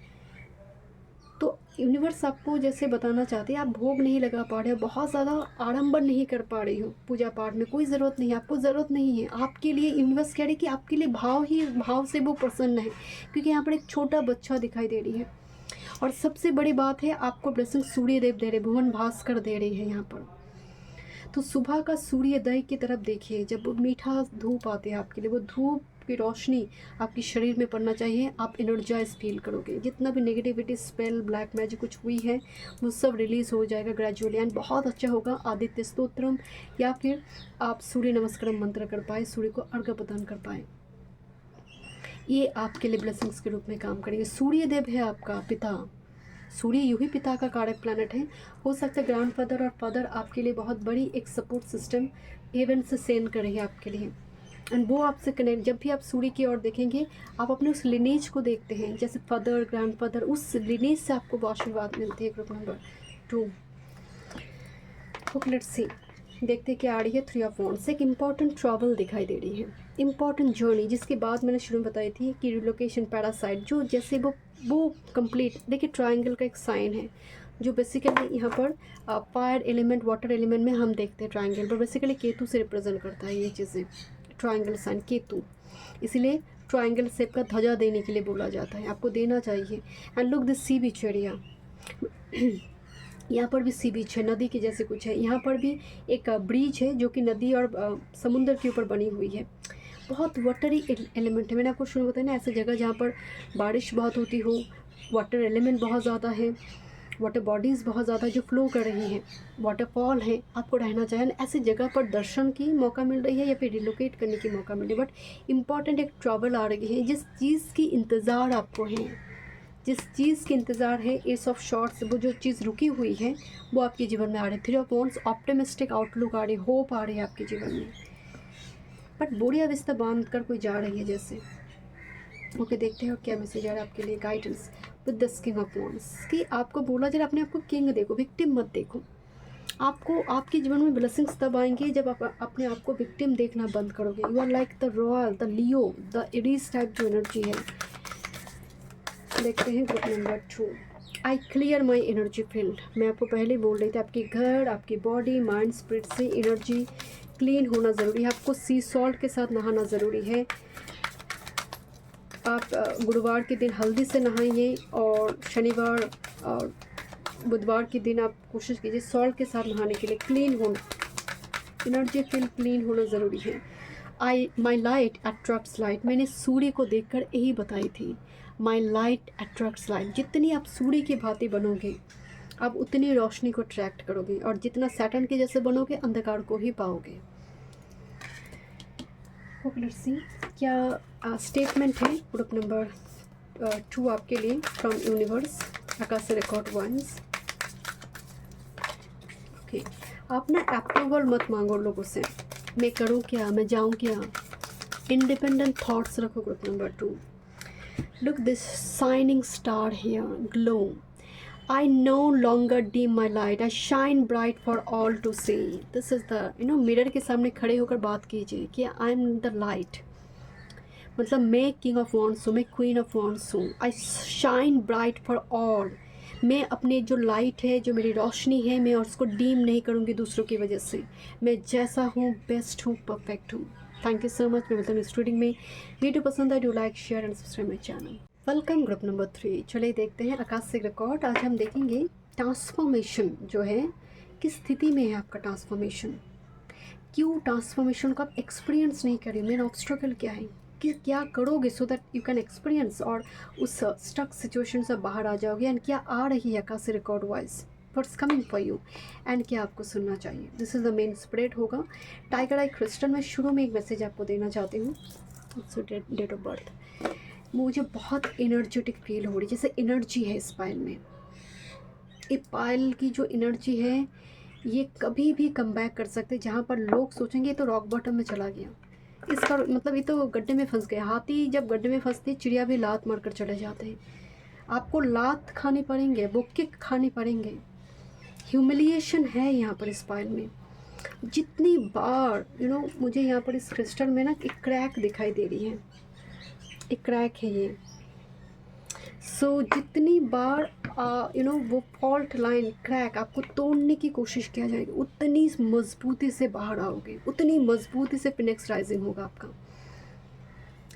A: तो यूनिवर्स आपको जैसे बताना चाहते हैं, आप भोग नहीं लगा पा रहे हो, बहुत ज़्यादा आडंबर नहीं कर पा रही हो पूजा पाठ में, कोई ज़रूरत नहीं है, आपको ज़रूरत नहीं है। आपके लिए यूनिवर्स कह रही है कि आपके लिए भाव से वो प्रसन्न है, क्योंकि यहाँ पर एक छोटा बच्चा दिखाई दे रही है। और सबसे बड़ी बात है, आपको ब्लेसिंग सूर्यदेव दे रहे, भुवन भास्कर दे रही है यहाँ पर। तो सुबह का सूर्योदय की तरफ देखिए, जब वो मीठा धूप आते हैं आपके लिए, वो धूप की रोशनी आपके शरीर में पड़ना चाहिए, आप एनर्जाइज फील करोगे। जितना भी नेगेटिविटी, स्पेल, ब्लैक मैजिक कुछ हुई है, वो सब रिलीज़ हो जाएगा ग्रेजुअली, एंड बहुत अच्छा होगा। आदित्य स्तोत्रम या फिर आप सूर्य नमस्कारम मंत्र कर पाए, सूर्य को अर्घ्य प्रदान कर पाए, ये आपके लिए ब्लेसिंग्स के रूप में काम करेंगे। सूर्यदेव है आपका पिता, सूर्य यूं ही पिता का कारक प्लैनेट है। हो सकता है ग्रैंडफादर और फादर आपके लिए बहुत बड़ी एक सपोर्ट सिस्टम हेवन से सेंड करेंगे आपके लिए, एंड वो आपसे कनेक्ट। जब भी आप सूर्य की ओर देखेंगे, आप अपने उस लिनेज को देखते हैं, जैसे फादर, ग्रैंडफादर, उस लिनेज से आपको वो आशीर्वाद मिलते हैं। ग्रुप नंबर 2, लेट्स सी, देखते क्या आ रही है। 3 ऑफ वॉन्ड्स, एक इम्पॉर्टेंट ट्रैवल दिखाई दे रही है, इम्पॉर्टेंट जर्नी, जिसके बाद मैंने शुरू में बताई थी कि रिलोकेशन, पैरासाइट, जो जैसे वो कंप्लीट। देखिए ट्रायंगल का एक साइन है, जो बेसिकली यहाँ पर फायर एलिमेंट, वाटर एलिमेंट में हम देखते हैं ट्रायंगल, पर बेसिकली केतु से रिप्रेजेंट करता है ये चीज़ें, ट्रायंगल साइन केतु, इसलिए ट्रायंगल शेप का ध्वजा देने के लिए बोला जाता है, आपको देना चाहिए। And look this sea beach area, यहाँ पर भी सी बीच है, नदी के जैसे कुछ है। यहाँ पर भी एक ब्रिज है जो कि नदी और समुद्र के ऊपर बनी हुई है। बहुत वाटरी एलिमेंट है, मैंने आपको शुरू में बताया ना, ऐसे जगह जहाँ पर बारिश बहुत होती हो, वाटर एलिमेंट बहुत ज़्यादा है, वाटर बॉडीज़ बहुत ज़्यादा जो फ्लो कर रही हैं, वाटरफॉल है, आपको रहना चाहिए। ऐसी जगह पर दर्शन की मौका मिल रही है या फिर रिलोकेट करने की मौका मिल रही है। बट इम्पॉर्टेंट एक ट्रैवल आ रही है, जिस चीज़ की इंतज़ार आपको है, जिस चीज़ की इंतज़ार है, एस ऑफ शॉर्ट्स, वो जो चीज़ रुकी हुई है वो आपके जीवन में आ रही है। 3 ऑफ वॉन्ड्स, ऑप्टिमिस्टिक आउटलुक आ रही है, होप आ रही है आपके जीवन में, बट बोरिया बिस्तर बांध कर कोई जा रही है जैसे। ओके, देखते हैं क्या मैसेज आ रहा है आपके लिए। Guidance with the king of wands, कि आपको बोला जरा अपने आप को किंग देखो, विक्टिम मत देखो। आपको आपके जीवन में ब्लेसिंग्स तब आएंगे जब आप अपने आप को विक्टिम देखना बंद करोगे। You are like the royal, the Leo, the Aries type जो एनर्जी है। देखते हैं group number 2, I clear my energy field. मैं आपको पहले बोल रही थी, आपके घर, आपकी बॉडी, माइंड, स्पिरिट से एनर्जी क्लीन होना ज़रूरी है। आपको सी सॉल्ट के साथ नहाना ज़रूरी है। आप गुरुवार के दिन हल्दी से नहाइए, और शनिवार और बुधवार के दिन आप कोशिश कीजिए सॉल्ट के साथ नहाने के लिए। क्लीन होना, एनर्जी फील्ड क्लीन होना ज़रूरी है। माई लाइट अट्रैक्ट्स लाइट, मैंने सूर्य को देखकर यही बताई थी। माई लाइट अट्रैक्ट्स लाइट, जितनी आप सूर्य की भांति बनोगे, आप उतनी रोशनी को अट्रैक्ट करोगे, और जितना सैटर्न के जैसे बनोगे, अंधकार को ही पाओगे। लेट्स सी क्या स्टेटमेंट है ग्रुप नंबर 2 आपके लिए फ्रॉम यूनिवर्स, आकाश रिकॉर्ड वंस। ओके, आप ना अप्रूवल मत मांगो लोगों से, मैं करूँ क्या, मैं जाऊँ क्या। इंडिपेंडेंट थॉट्स रखो group number 2। Look this shining star here, glow, I no longer dim my light, I shine bright for all to see. This is the, mirror के सामने खड़े होकर बात कीजिए कि I am the light. मतलब मैं किंग ऑफ वॉन्ड्स हूँ, मैं क्वीन ऑफ वॉन्ड्स हूँ। आई शाइन ब्राइट फॉर ऑल। मैं अपने जो लाइट है, जो मेरी रोशनी है, मैं उसको डीम नहीं करूँगी दूसरों की वजह से। मैं जैसा हूँ बेस्ट हूँ, परफेक्ट हूँ। Thank you so much. मैं मिलता हूँ इस रीडिंग में। वीडियो पसंद आए do like share and subscribe my channel. Welcome group number 3। चलिए देखते हैं आकाशिक रिकॉर्ड। आज हम देखेंगे ट्रांसफॉर्मेशन जो है, किस स्थिति में है आपका ट्रांसफॉर्मेशन, क्यों ट्रांसफॉर्मेशन को आप एक्सपीरियंस नहीं करें, मेन ऑब्स्टेकल क्या है, कि क्या करोगे so that you can experience और उस स्टक सिचुएशन से बाहर आ जाओगे। एंड क्या आ रही है akashic record wise, what's coming for you, and क्या आपको सुनना चाहिए। This is the main spread होगा। टाइगर आई क्रिस्टल में शुरू में एक मैसेज आपको देना चाहती हूँ। डेट ऑफ बर्थ मुझे बहुत एनर्जेटिक फील हो रही, जैसे एनर्जी है इस पायल में। ये पायल की जो एनर्जी है ये कभी भी कम बैक कर सकते। जहाँ पर लोग सोचेंगे तो रॉक बॉटम में चला गया, इसका मतलब ये तो गड्ढे में फंस गया। हाथी जब गड्ढे में फंसते हैं, चिड़िया भी लात मार कर चले जाते हैं। आपको लात खानी पड़ेंगे, वो किक खानी पड़ेंगे। ह्यूमिलिएशन है यहाँ पर इस पायल में। जितनी बार मुझे यहाँ पर इस क्रिस्टल में ना एक क्रैक दिखाई दे रही है, एक क्रैक है ये। जितनी बार वो फॉल्ट लाइन क्रैक आपको तोड़ने की कोशिश किया जाएगी, उतनी मजबूती से बाहर आओगे, उतनी मजबूती से फिनिक्स राइजिंग होगा आपका।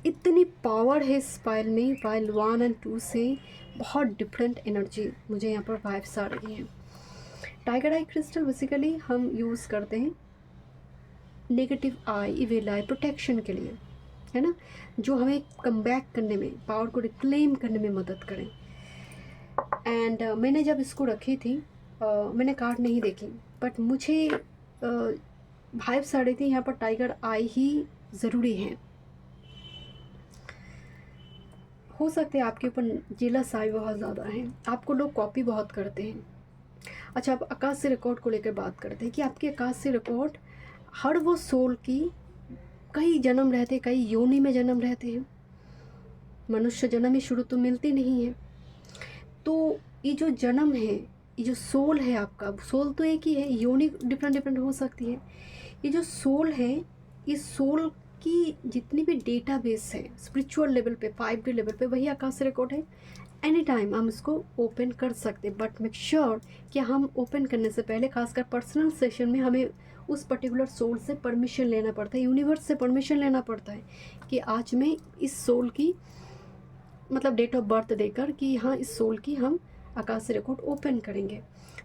A: इतनी पावर है इस पायल में। पायल 1 और 2 से बहुत डिफरेंट एनर्जी मुझे यहाँ पर वाइब्स आ रही हैं। टाइगर आई क्रिस्टल बेसिकली हम यूज़ करते हैं नेगेटिव आई, इविल आई प्रोटेक्शन के लिए, है ना, जो हमें कम बैक करने में, पावर को रिक्लेम करने में मदद करें। एंड मैंने जब इसको रखी थी, मैंने कार्ड नहीं देखी, बट मुझे वाइब्स आ रही थी यहाँ पर टाइगर आई ही ज़रूरी है। हो सकता है आपके ऊपर जेलस आई बहुत ज़्यादा है, आपको लोग कॉपी बहुत करते हैं। अच्छा, अब आकाश से रिकॉर्ड को लेकर बात करते हैं कि आपके आकाश से रिकॉर्ड हर वो सोल की कई जन्म रहते, कई योनि में जन्म रहते हैं। मनुष्य जन्म ही शुरू तो मिलती नहीं है। तो ये जो जन्म है, ये जो सोल है आपका, सोल तो एक ही है, योनि डिफरेंट डिफरेंट हो सकती है। ये जो सोल है, इस सोल की जितनी भी डेटाबेस है स्पिरिचुअल लेवल पे, 5D लेवल पे, वही आकाश रिकॉर्ड है। एनी टाइम हम इसको ओपन कर सकते, बट मेक श्योर कि हम ओपन करने से पहले, खासकर पर्सनल सेशन में, हमें उस पर्टिकुलर सोल से परमिशन लेना पड़ता है, यूनिवर्स से परमिशन लेना पड़ता है कि आज मैं इस सोल की मतलब डेट ऑफ बर्थ देकर कि हाँ इस सोल की हम आकाश रिकॉर्ड ओपन करेंगे।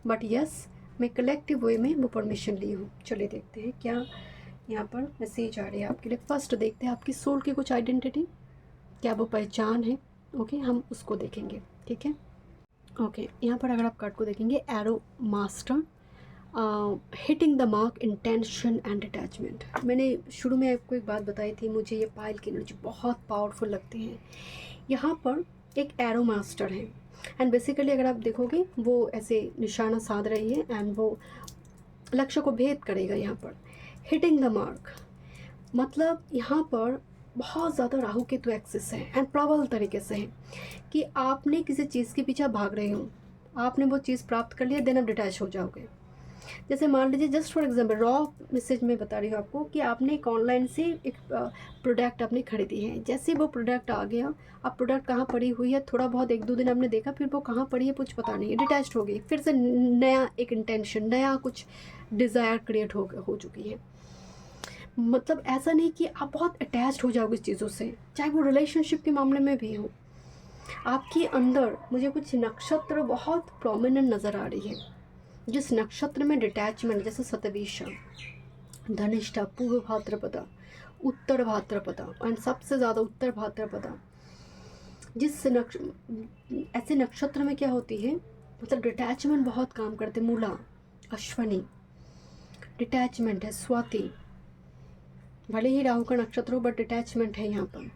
A: बट यस, मैं कलेक्टिव वे में वो परमिशन ली हूँ। चलिए देखते हैं क्या यहाँ पर मैसेज आ रही है आपके लिए। फर्स्ट देखते हैं आपकी सोल की कुछ आइडेंटिटी, क्या वो पहचान है। ओके, हम उसको देखेंगे, ठीक है। ओके, यहाँ पर अगर आप कार्ड को देखेंगे, arrow master, hitting the mark, intention and attachment. मैंने शुरू में आपको एक बात बताई थी, मुझे ये पायल की एनर्जी बहुत पावरफुल लगती है। यहाँ पर एक एरो मास्टर है एंड बेसिकली अगर आप देखोगे वो ऐसे निशाना साध रही है एंड वो लक्ष्य को भेद करेगा। यहाँ पर हिटिंग द मार्क मतलब यहाँ पर बहुत ज़्यादा राहु केतु एक्सिस है एंड प्रबल तरीके से है कि आपने किसी चीज़ के पीछे भाग रहे हो, आपने वो चीज़ प्राप्त कर लिया, देन आप डिटैच हो जाओगे। जैसे मान लीजिए, just for example, raw message में बता रही हूँ आपको कि आपने एक ऑनलाइन से एक प्रोडक्ट आपने खरीदी है। जैसे वो प्रोडक्ट आ गया, अब प्रोडक्ट कहाँ पड़ी हुई है, थोड़ा बहुत 1-2 दिन आपने देखा, फिर वो कहाँ पड़ी है कुछ पता नहीं है, डिटैच हो गई। फिर से नया एक इंटेंशन, नया कुछ डिज़ायर क्रिएट हो चुकी है। मतलब ऐसा नहीं कि आप बहुत अटैच्ड हो जाओगे इस चीज़ों से, चाहे वो रिलेशनशिप के मामले में भी हो। आपके अंदर मुझे कुछ नक्षत्र बहुत प्रोमिनेंट नज़र आ रही है, जिस नक्षत्र में डिटैचमेंट, जैसे सतभिषा, धनिष्ठा, पूर्व भाद्रपदा, उत्तर भाद्रपदा एंड सबसे ज़्यादा उत्तर भाद्रपदा, जिस ऐसे नक्षत्र में क्या होती है, मतलब डिटैचमेंट बहुत काम करते। मूला, अश्वनी डिटैचमेंट है, स्वाति भले ही राहु का नक्षत्र हो बट डिटैचमेंट है यहाँ पर।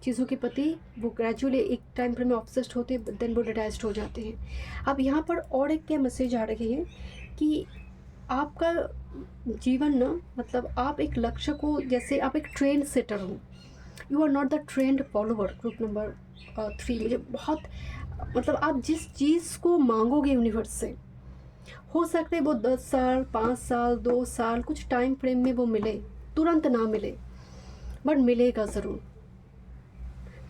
A: चीज़ों के प्रति वो ग्रेजुअली एक टाइम पर में ऑब्सेस्ड होते हैं, देन वो डिटैच्ड हो जाते हैं। अब यहाँ पर और एक क्या मैसेज आ रही है कि आपका जीवन ना, मतलब आप एक लक्ष्य को, जैसे आप एक ट्रेंड सेटर हो, you are not the trend follower. Group number 3 मुझे बहुत, मतलब आप जिस चीज़ को मांगोगे यूनिवर्स से, हो सकता है वो 10 साल, 5 साल, 2 साल, कुछ टाइम फ्रेम में वो मिले, तुरंत ना मिले, बट मिलेगा ज़रूर।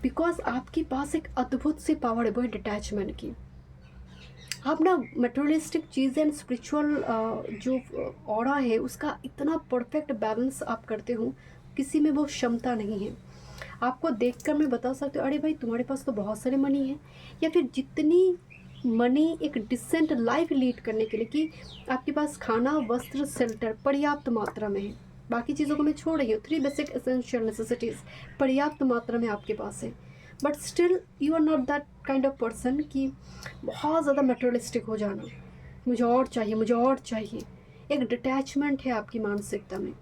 A: बिकॉज आपके पास एक अद्भुत सी पावर है, वो है डिटैचमेंट की। आप ना मटेरियलिस्टिक चीज़ें एंड स्पिरिचुअल जो ऑरा है उसका इतना परफेक्ट बैलेंस आप करते हो, किसी में वो क्षमता नहीं है। आपको देखकर मैं बता सकती हूँ, अरे भाई तुम्हारे पास तो बहुत सारे मनी है, या फिर जितनी मनी एक डिसेंट लाइफ लीड करने के लिए, कि आपके पास खाना वस्त्र शेल्टर पर्याप्त मात्रा में है, बाकी चीज़ों को मैं छोड़ रही हूँ, 3 बेसिक एसेंशियल नेसेसिटीज़ पर्याप्त मात्रा में आपके पास है, but still you are not that kind of person कि बहुत ज़्यादा मटेरियलिस्टिक हो जाना, मुझे और चाहिए, मुझे और चाहिए। एक डिटैचमेंट है आपकी मानसिकता में।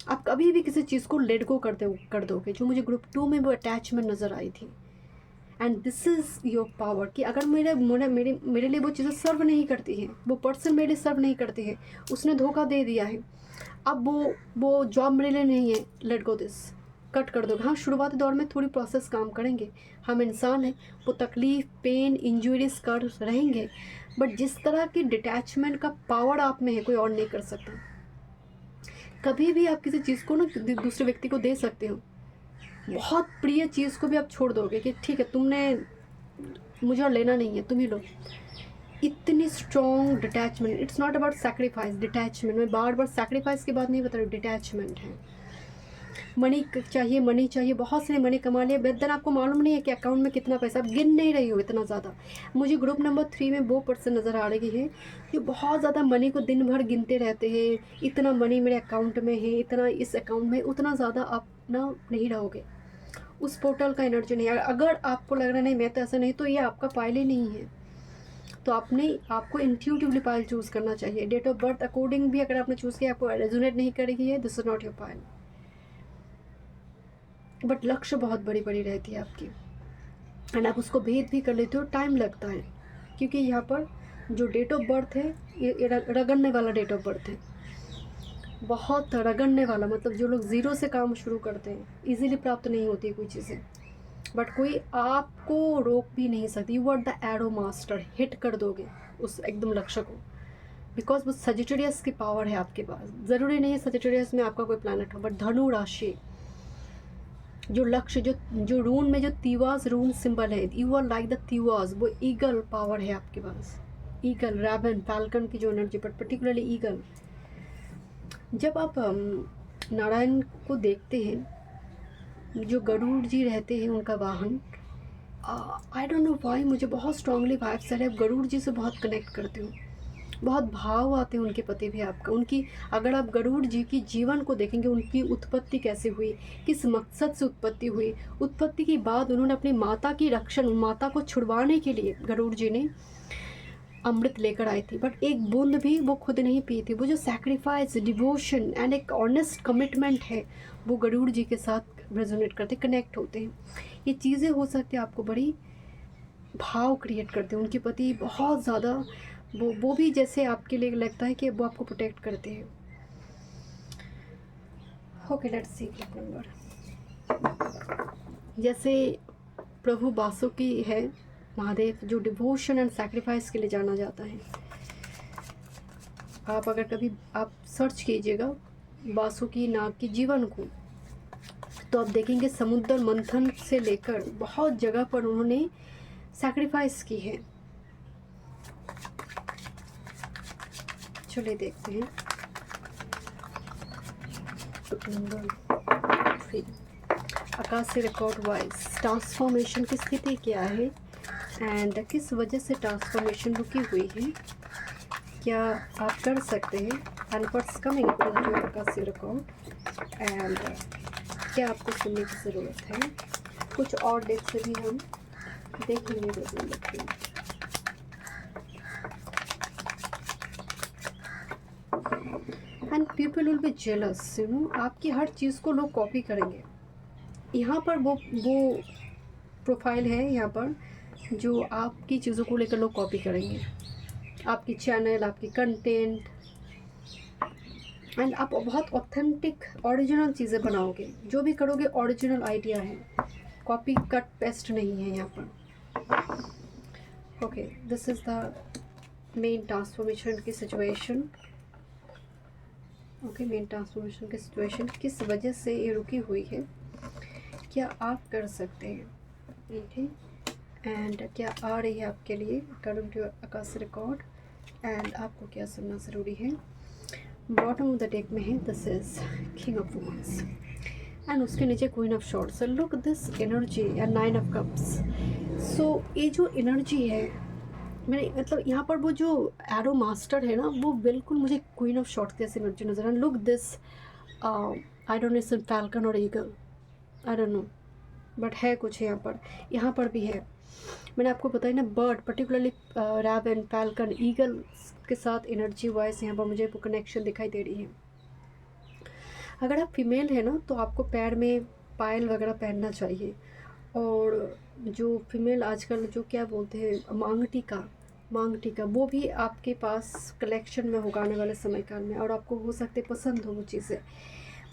A: आप कभी भी किसी चीज़ को लेट गो कर दोगे, जो मुझे ग्रुप 2 में वो अटैचमेंट नज़र आई थी। And this is your power, कि अगर मेरे लिए वो चीज़ें सर्व नहीं करती हैं, वो पर्सन मेरे लिए सर्व नहीं करती है, उसने धोखा दे दिया है, अब वो जॉब मेरे लिए नहीं है, लेट गो दिस, कट कर दोगे। हाँ, शुरुआती दौर में थोड़ी प्रोसेस काम करेंगे, हम इंसान हैं, वो तकलीफ़, पेन, इंजरीज कर रहेंगे, बट जिस तरह की डिटैचमेंट का पावर आप में है कोई और नहीं कर सकता। कभी भी आप किसी चीज़ को ना दूसरे व्यक्ति को दे सकते हो, बहुत प्रिय चीज़ को भी आप छोड़ दोगे कि ठीक है तुमने, मुझे और लेना नहीं है, तुम ही लो। इतनी strong detachment, it's not about sacrifice, detachment, मैं बार बार सैक्रिफाइस की बात नहीं बता रही, डिटैचमेंट है। मनी चाहिए, बहुत सारे मनी कमा लिए, बट देन आपको मालूम नहीं है कि अकाउंट में कितना पैसा, आप गिन नहीं रही हो इतना ज़्यादा। मुझे ग्रुप नंबर 3 में वो पर्सन नज़र आ रही है जो बहुत ज़्यादा मनी को दिन भर गिनते रहते हैं, इतना मनी मेरे अकाउंट में है, इतना इस अकाउंट में, उतना ज़्यादा आप ना नहीं रहोगे, उस पोर्टल का एनर्जी नहीं है। अगर आपको लग रहा नहीं मैं तो ऐसा नहीं, तो ये आपका पाइल ही नहीं है। तो आपको इंट्यूटिवली पाइल चूज़ करना चाहिए। डेट ऑफ बर्थ अकॉर्डिंग भी अगर आपने चूज़ किया, आपको रेजोनेट नहीं करेगी है, this is not your pile. But लक्ष्य बहुत बड़ी बड़ी रहती है आपकी, एंड आप उसको भेद भी कर लेते हो, टाइम लगता है, क्योंकि यहाँ पर जो डेट ऑफ बर्थ है ये रगड़ने वाला डेट ऑफ बर्थ है, बहुत रगड़ने वाला, मतलब जो लोग ज़ीरो से काम शुरू करते हैं, इजीली प्राप्त नहीं होती कोई चीज़ें, बट कोई आपको रोक भी नहीं सकती। You are the arrow master, hit कर दोगे उस एकदम लक्ष्य को, बिकॉज वो सजिटेरियस की पावर है आपके पास। ज़रूरी नहीं है सजिटेरियस में आपका कोई प्लैनेट हो, बट धनु राशि जो लक्ष्य, जो रून में जो तीवास रून सिंबल है, यू आर लाइक द तीवास, वो ईगल पावर है आपके पास, ईगल, रैवन, फैल्कन की जो एनर्जी, बट पर्टिकुलरली ईगल। जब आप नारायण को देखते हैं, जो गरुड़ जी रहते हैं उनका वाहन, आई डोंट नो व्हाई मुझे बहुत स्ट्रांगली वाइब्स आ रहे हैं, आप गरुड़ जी से बहुत कनेक्ट करते हो, बहुत भाव आते हैं उनके प्रति भी आपका, उनकी, अगर आप गरुड़ जी की जीवन को देखेंगे, उनकी उत्पत्ति कैसे हुई, किस मकसद से उत्पत्ति हुई, उत्पत्ति के बाद उन्होंने अपनी माता की रक्षण, माता को छुड़वाने के लिए गरुड़ जी ने अमृत लेकर आई थी, बट एक बूंद भी वो खुद नहीं पी थी। वो जो सैक्रिफाइस, डिवोशन एंड एक ऑनेस्ट कमिटमेंट है, वो गरुड़ जी के साथ रेजोनेट करते, कनेक्ट होते हैं। ये चीज़ें हो सकती है आपको बड़ी भाव क्रिएट करते हैं उनके प्रति, बहुत ज़्यादा वो भी जैसे आपके लिए लगता है कि वो आपको प्रोटेक्ट करते हैं। Okay, let's see group number. जैसे प्रभु बासुकी है, महादेव, जो डिवोशन एंड सैक्रिफाइस के लिए जाना जाता है। आप अगर कभी आप सर्च कीजिएगा बासुकी नाग के जीवन को, तो आप देखेंगे समुद्र मंथन से लेकर बहुत जगह पर उन्होंने सैक्रिफाइस की है। चलिए देखते हैं नंबर 3, आकाशीय रिकॉर्ड वाइज ट्रांसफॉर्मेशन की स्थिति क्या है एंड किस वजह से ट्रांसफॉर्मेशन रुकी हुई है, क्या आप कर सकते हैं, एंड व्हाट्स कमिंग टू आकाशीय रिकॉर्ड, एंड क्या आपको सुनने की ज़रूरत है। कुछ और डेट से भी हम देखेंगे जरूर। And people will be jealous, you know, आपकी हर चीज़ को लोग कॉपी करेंगे। यहाँ पर वो प्रोफाइल है यहाँ पर जो आपकी चीज़ों को लेकर लोग कॉपी करेंगे, आपकी चैनल, आपकी कंटेंट, एंड आप बहुत ऑथेंटिक ओरिजिनल चीज़ें बनाओगे, जो भी करोगे ओरिजिनल आइडिया है, कॉपी कट पेस्ट नहीं है यहाँ पर। Okay, this is the main transformation की सिचुएशन। ओके, मेन ट्रांसफॉर्मेशन की सिचुएशन किस वजह से ये रुकी हुई है, क्या आप कर सकते हैं, ओके, एंड क्या आ रही है आपके लिए अकॉर्डिंग टू आकाश रिकॉर्ड, एंड आपको क्या सुनना ज़रूरी है। बॉटम ऑफ द डेक में है this is king of wands and उसके नीचे queen of swords. Look this energy and 9 of cups. So ये जो एनर्जी है, मैंने मतलब यहाँ पर वो जो एरो मास्टर है ना, वो बिल्कुल मुझे क्वीन ऑफ शॉर्ट्स जैसी एनर्जी नजर आ। Look this I don't know it's falcon और eagle, I don't know, but है कुछ यहाँ पर भी है। मैंने आपको बताया ना, बर्ड पर्टिकुलरली रैब एंड फैल्कन ईगल के साथ एनर्जी वाइज यहाँ पर मुझे वो कनेक्शन दिखाई दे रही है। अगर आप फीमेल है ना, तो आपको पैर में पायल वगैरह पहनना चाहिए, और जो फीमेल आजकल जो क्या बोलते हैं मांग टीका वो भी आपके पास कलेक्शन में होगा आने वाले समय काल में, और आपको हो सकते पसंद हो वो चीज़ें।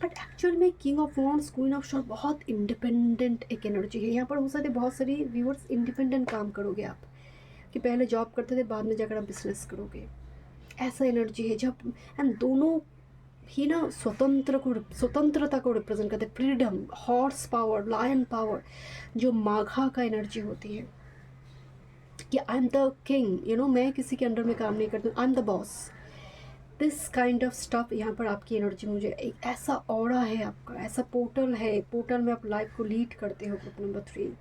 A: बट एक्चुअल में king of wands queen of short बहुत इंडिपेंडेंट एक एनर्जी है। यहाँ पर हो सकते बहुत सारी व्यूअर्स इंडिपेंडेंट काम करोगे आप, कि पहले जॉब करते थे बाद में जाकर आप बिजनेस करोगे, ऐसा एनर्जी है जब, एंड दोनों ही ना स्वतंत्रता को रिप्रेजेंट करते हैं, freedom, horse power, lion power, जो माघा का एनर्जी होती है कि I am the king, you know, मैं किसी के अंडर में काम नहीं करती हूँ, I am the boss, this kind of stuff. यहाँ पर आपकी एनर्जी मुझे एक ऐसा ऑरा है आपका, ऐसा पोर्टल है, पोर्टल में आप लाइफ को लीड करते हो। ग्रुप नंबर 3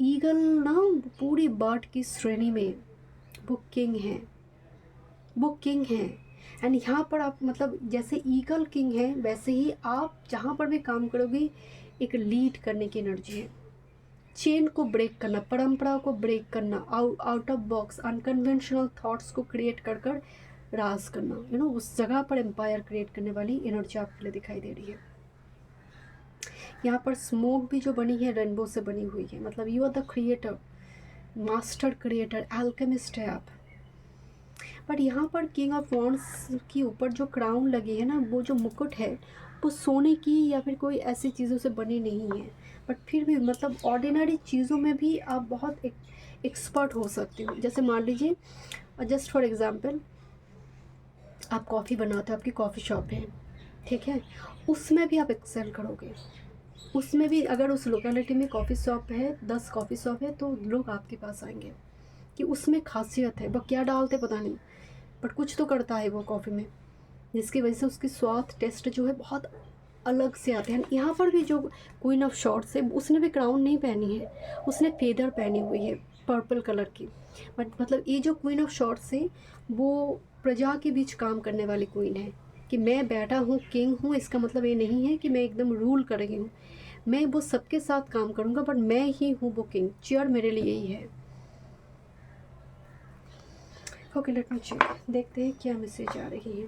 A: ईगल ना पूरी बर्ड की श्रेणी में वो किंग है, वो किंग है। एंड यहाँ पर आप मतलब जैसे ईगल किंग है, वैसे ही आप जहाँ पर भी काम करोगे एक लीड करने की एनर्जी है, चेन को ब्रेक करना, परंपरा को ब्रेक करना, out of box unconventional thoughts को क्रिएट कर कर राज करना, यू नो, उस जगह पर एम्पायर क्रिएट करने वाली एनर्जी आपके लिए दिखाई दे रही है। यहाँ पर स्मोक भी जो बनी है रेनबो से बनी हुई है, मतलब you are the creator, master creator, alchemist है आप। बट यहाँ पर किंग ऑफ वॉन्ड्स के ऊपर जो क्राउन लगी है ना, वो जो मुकुट है वो सोने की या फिर कोई ऐसी चीज़ों से बनी नहीं है, बट फिर भी मतलब ऑर्डिनरी चीज़ों में भी आप बहुत एक्सपर्ट हो सकते हो। जैसे मान लीजिए, जस्ट फॉर एग्जांपल, आप कॉफ़ी बनाते हो, आपकी कॉफ़ी शॉप है, ठीक है, उसमें भी आप एक्सेल करोगे। उसमें भी अगर उस लोकेलिटी में कॉफ़ी शॉप है, 10 कॉफ़ी शॉप है, तो लोग आपके पास आएंगे कि उसमें खासियत है, वो क्या डालते पता नहीं, बट कुछ तो करता है वो कॉफ़ी में, जिसकी वजह से उसकी स्वाद टेस्ट जो है बहुत अलग से आते हैं। यहाँ पर भी जो क्वीन ऑफ शॉर्ट्स है, उसने भी क्राउन नहीं पहनी है, उसने फेदर पहनी हुई है पर्पल कलर की। बट मतलब ये जो क्वीन ऑफ शॉर्ट्स है वो प्रजा के बीच काम करने वाली क्वीन है, कि मैं बैठा हूँ, किंग हूँ, इसका मतलब ये नहीं है कि मैं एकदम रूल कर रही हूँ, मैं वो सबके साथ काम करूँगा, बट मैं ही हूँ वो किंग, चेयर मेरे लिए ही है। ओके, लेट मी चेक, देखते हैं क्या मैसेज आ रही है।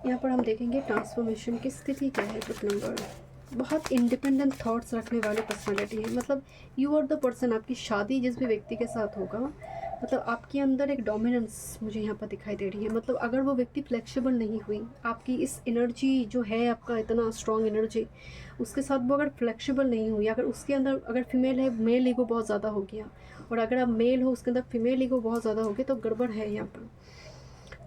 A: यहाँ पर हम देखेंगे ट्रांसफॉर्मेशन की स्थिति क्या है। ग्रुप नंबर, बहुत इंडिपेंडेंट थॉट्स रखने वाली पर्सनालिटी है, मतलब यू आर द पर्सन। आपकी शादी जिस भी व्यक्ति के साथ होगा, मतलब आपके अंदर एक डोमिनेंस मुझे यहाँ पर दिखाई दे रही है। मतलब अगर वो व्यक्ति फ्लेक्सिबल नहीं हुई, आपकी इस एनर्जी जो है, आपका इतना स्ट्रॉन्ग एनर्जी, उसके साथ वो अगर फ्लेक्सिबल नहीं हुई, अगर उसके अंदर, अगर फीमेल है, मेल ईगो बहुत ज़्यादा हो गया, और अगर आप मेल हो, उसके अंदर फीमेल ईगो बहुत ज़्यादा हो गया, तो गड़बड़ है यहाँ पर।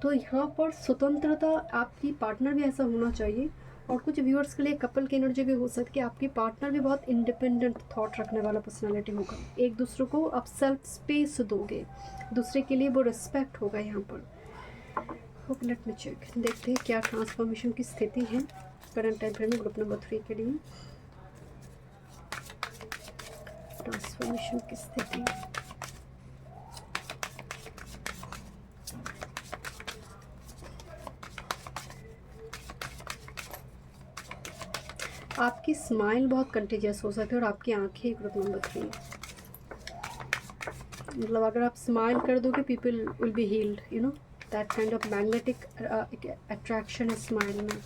A: तो यहाँ पर स्वतंत्रता, आपकी पार्टनर भी ऐसा होना चाहिए। और कुछ व्यूअर्स के लिए कपल की एनर्जी भी हो सकती है, आपकी पार्टनर भी बहुत इंडिपेंडेंट थॉट रखने वाला पर्सनालिटी होगा। एक दूसरे को आप सेल्फ स्पेस दोगे, दूसरे के लिए वो रिस्पेक्ट होगा यहाँ पर। ओके, लेट मी चेक, देखते हैं क्या ट्रांसफॉर्मेशन की स्थिति है करंट टाइम फ्रेम में ग्रुप नंबर 3 के लिए। ट्रांसफॉर्मेशन की स्थिति, आपकी स्माइल बहुत कंटेजियस हो सकती है, और आपकी आंखें ग्रुप नंबर 3, मतलब अगर आप स्माइल कर दोगे, people will be healed, you know, that kind of magnetic attraction है स्माइल में।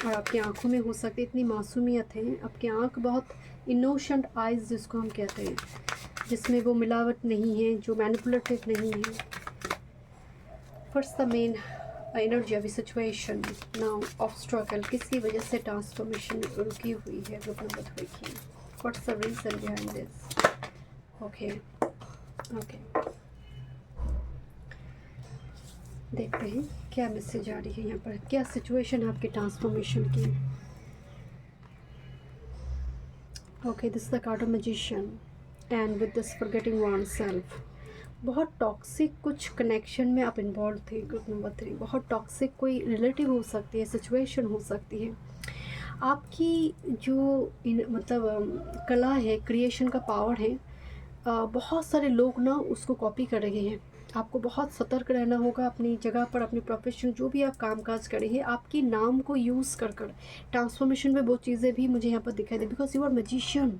A: और आपकी आंखों में हो सकती है इतनी मासूमियत है, आपकी आंख बहुत इनोसेंट आइज़ जिसको हम कहते हैं, जिसमें वो मिलावट नहीं है, जो मैनिपुलेटिव नहीं है। First the main energy of situation now of struggle, किसकी वजह से ट्रांसफॉर्मेशन रुकी हुई है ग्रुप नंबर 3 की, what's the reason behind this. Okay okay, देखते हैं क्या मैसेज आ रही है यहाँ पर, क्या सिचुएशन है आपकी ट्रांसफॉर्मेशन की। Okay, this is the card of magician and with this forgetting one self. बहुत टॉक्सिक कुछ कनेक्शन में आप इन्वॉल्व थे। ग्रुप नंबर 3, बहुत टॉक्सिक कोई रिलेटिव हो सकती है, सिचुएशन हो सकती है। आपकी जो मतलब कला है, क्रिएशन का पावर है, बहुत सारे लोग ना उसको कॉपी कर रहे हैं। आपको बहुत सतर्क रहना होगा अपनी जगह पर, अपनी प्रोफेशन जो भी आप कामकाज कर रहे हैं, आपके नाम को यूज़ कर ट्रांसफॉर्मेशन में वो चीज़ें भी मुझे यहाँ पर दिखाई दे। Because you are magician,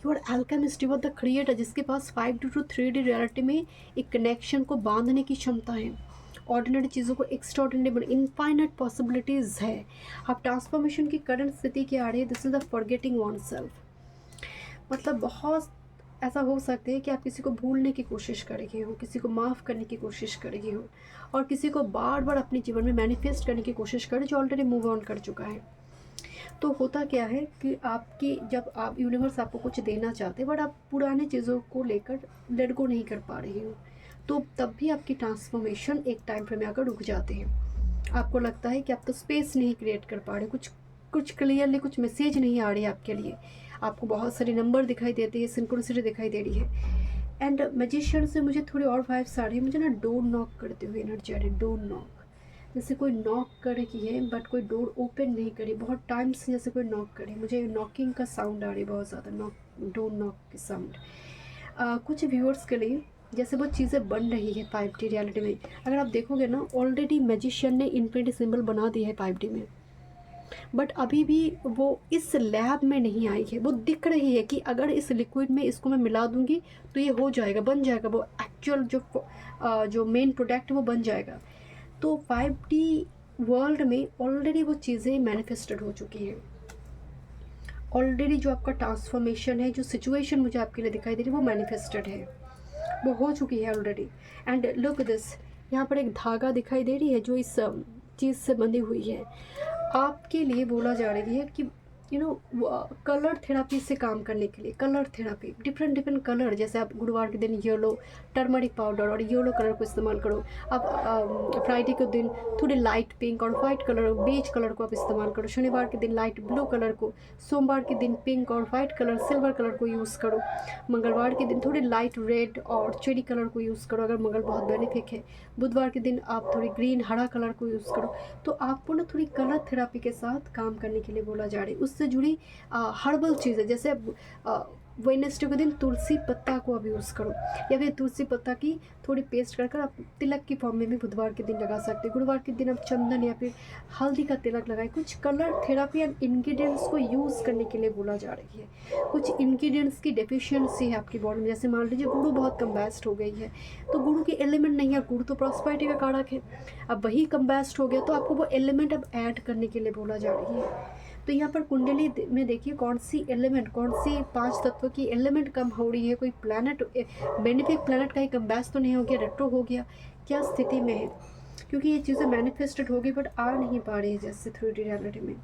A: you are alchemist, you are the creator, जिसके पास 5D to 3D रियलिटी में एक कनेक्शन को बांधने की क्षमता है, ऑर्डिनरी चीज़ों को एक्स्ट्राऑर्डिनरी, इनफाइनाइट पॉसिबिलिटीज़ है। आप ट्रांसफॉर्मेशन की करंट स्थिति के आ रही है। This is the forgetting one self. मतलब बहुत ऐसा हो सकता है कि आप किसी को भूलने की कोशिश कर रहे हो, किसी को माफ़ करने की कोशिश कर रही हो, और किसी को बार बार अपने जीवन में मैनिफेस्ट करने की कोशिश कर जो ऑलरेडी मूव ऑन कर चुका है। तो होता क्या है कि आपकी जब आप यूनिवर्स आपको कुछ देना चाहते हैं बट आप पुराने चीज़ों को लेकर लेट गो नहीं कर पा रही हो, तो तब भी आपकी ट्रांसफॉर्मेशन एक टाइम फ्रेम में आकर रुक जाते हैं। आपको लगता है कि आप तो स्पेस नहीं क्रिएट कर पा रहे, कुछ क्लियरली कुछ मैसेज नहीं आ रही है आपके लिए। आपको बहुत सारे नंबर दिखाई देते हैं, सिंक्रोनिसिटी दिखाई दे रही है। एंड मैजिशियन से मुझे थोड़ी और वाइब्स आ रही है। मुझे ना डोर नॉक करते हुए एनर्जी आ रही है। डोर नॉक, जैसे कोई नॉक करे की है बट कोई डोर ओपन नहीं करी, बहुत टाइम से जैसे कोई नॉक करे। मुझे नॉकिंग का साउंड आ रही है बहुत ज़्यादा, डोर नॉक की साउंड। कुछ व्यूअर्स के लिए जैसे वो चीज़ें बन रही है 5D रियलिटी में। अगर आप देखोगे ना, ऑलरेडी मैजिशियन ने इन्फिनिटी सिंबल बना दी है 5D में, बट अभी भी वो इस लैब में नहीं आई है। वो दिख रही है कि अगर इस लिक्विड में इसको मैं मिला दूंगी तो ये हो जाएगा, बन जाएगा, वो एक्चुअल जो मेन प्रोडक्ट वो बन जाएगा। तो 5D वर्ल्ड में ऑलरेडी वो चीज़ें मैनिफेस्टेड हो चुकी हैं। ऑलरेडी जो आपका ट्रांसफॉर्मेशन है, जो सिचुएशन मुझे आपके लिए दिखाई दे रही है, वो मैनिफेस्टेड है, वो हो चुकी है ऑलरेडी। एंड लुक दिस, यहाँ पर एक धागा दिखाई दे रही है जो इस चीज़ से बंधी हुई है। आपके लिए बोला जा रही है कि कलर थेरापी से काम करने के लिए, कलर थेरापी, डिफरेंट कलर, जैसे आप गुरुवार के दिन येलो टर्मरिक पाउडर और येलो कलर को इस्तेमाल करो। आप फ्राइडे के दिन थोड़ी लाइट पिंक और वाइट कलर, बेज कलर को आप इस्तेमाल करो। शनिवार के दिन लाइट ब्लू कलर को, सोमवार के दिन पिंक और वाइट कलर, सिल्वर कलर को यूज़ करो। मंगलवार के दिन थोड़ी लाइट रेड और चेरी कलर को यूज़ करो अगर मंगल बहुत बेनिफिक है। बुधवार के दिन आप थोड़ी ग्रीन हरा कलर को यूज़ करो। तो आपको ना थोड़ी कलर थेरापी के साथ काम करने के लिए बोला जा रहा है। उससे जुड़ी हर्बल चीज़ें, जैसे वेडनेसडे के दिन तुलसी पत्ता को आप यूज़ करो, या फिर तुलसी पत्ता की थोड़ी पेस्ट कर आप तिलक की फॉर्म में भी बुधवार के दिन लगा सकते हैं। गुरुवार के दिन आप चंदन या फिर हल्दी का तिलक लगाएं। कुछ कलर थेरापी एंड इंग्रेडिएंट्स को यूज़ करने के लिए बोला जा रही है। कुछ इंग्रेडिएंट्स की डेफिशिएंसी है आपकी बॉडी में, जैसे मान लीजिए गुड़ बहुत कम्बैस्ट हो गई है, तो गुड़ के एलिमेंट नहीं है, गुड़ तो प्रॉस्पेरिटी का कारक है, अब वही कम्बैस्ट हो गया तो आपको वो एलिमेंट अब ऐड करने के लिए बोला जा रही है। तो यहाँ पर कुंडली में देखिए कौन सी एलिमेंट, कौन सी 5 तत्व की एलिमेंट कम हो रही है। कोई प्लैनेट, बेनिफिक प्लैनेट कहीं कम्बैस्ट तो नहीं हो गया, रेट्रो हो गया, क्या स्थिति में है, क्योंकि ये चीज़ें मैनिफेस्टेड होगी बट आ नहीं पा रही है जैसे 3D रियलिटी में।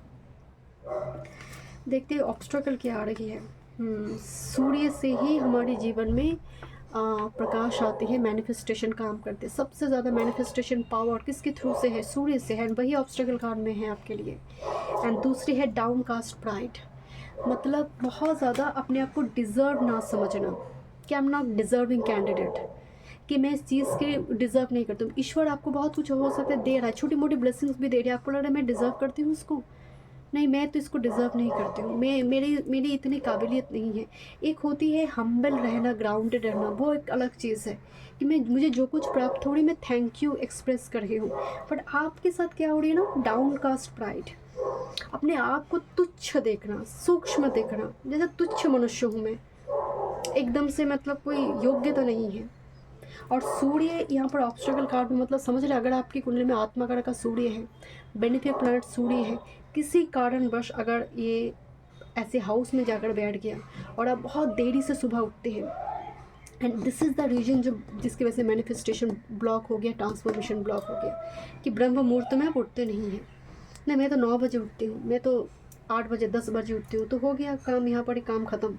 A: देखते हैं ऑब्स्ट्रकल क्या आ रही है। सूर्य से ही हमारे जीवन में प्रकाश आती है, मैनिफेस्टेशन काम करते हैं। सबसे ज़्यादा मैनिफेस्टेशन पावर किसके थ्रू से है? सूर्य से है, वही ऑब्स्ट्रकल कार्ड में है आपके लिए। एंड दूसरी है डाउन कास्ट प्राइड, मतलब बहुत ज़्यादा अपने आप को डिज़र्व ना समझना कि I am not deserving candidate, कि मैं इस चीज़ के डिज़र्व नहीं करती हूँ। ईश्वर आपको बहुत कुछ हो सकता है दे रहा है, छोटी मोटी ब्लेसिंग्स भी दे रही है, आपको लग रहा है मैं डिज़र्व करती हूँ इसको, नहीं मैं तो इसको डिज़र्व नहीं करती हूँ, मेरी इतनी काबिलियत नहीं है। एक होती है हम्बल रहना, ग्राउंडेड रहना, वो एक अलग चीज़ है कि मुझे जो कुछ प्राप्त हो रही मैं थैंक यू एक्सप्रेस कर रही हूँ। बट आपके साथ क्या हो रही है ना, डाउन कास्ट प्राइड, अपने आप को तुच्छ देखना, सूक्ष्म देखना, जैसे तुच्छ मनुष्य हूँ मैं, एकदम से मतलब कोई योग्यता नहीं है। और सूर्य यहाँ पर ऑब्स्ट्रकल कार्ड में, मतलब समझ रहे, अगर आपकी कुंडली में आत्मा कारक का सूर्य है, बेनिफिक प्लैनेट सूर्य है, किसी कारणवश अगर ये ऐसे हाउस में जाकर बैठ गया और आप बहुत देरी से सुबह उठते हैं, and this is the reason जो जिसकी वजह से मैनिफेस्टेशन ब्लॉक हो गया, ट्रांसफॉर्मेशन ब्लॉक हो गया, कि ब्रह्म मुहूर्त में आप उठते नहीं हैं। नहीं, मैं तो 9 बजे उठती हूँ, मैं तो 8 बजे 10 बजे उठती हूँ, तो हो गया काम, यहाँ पर ही काम ख़त्म।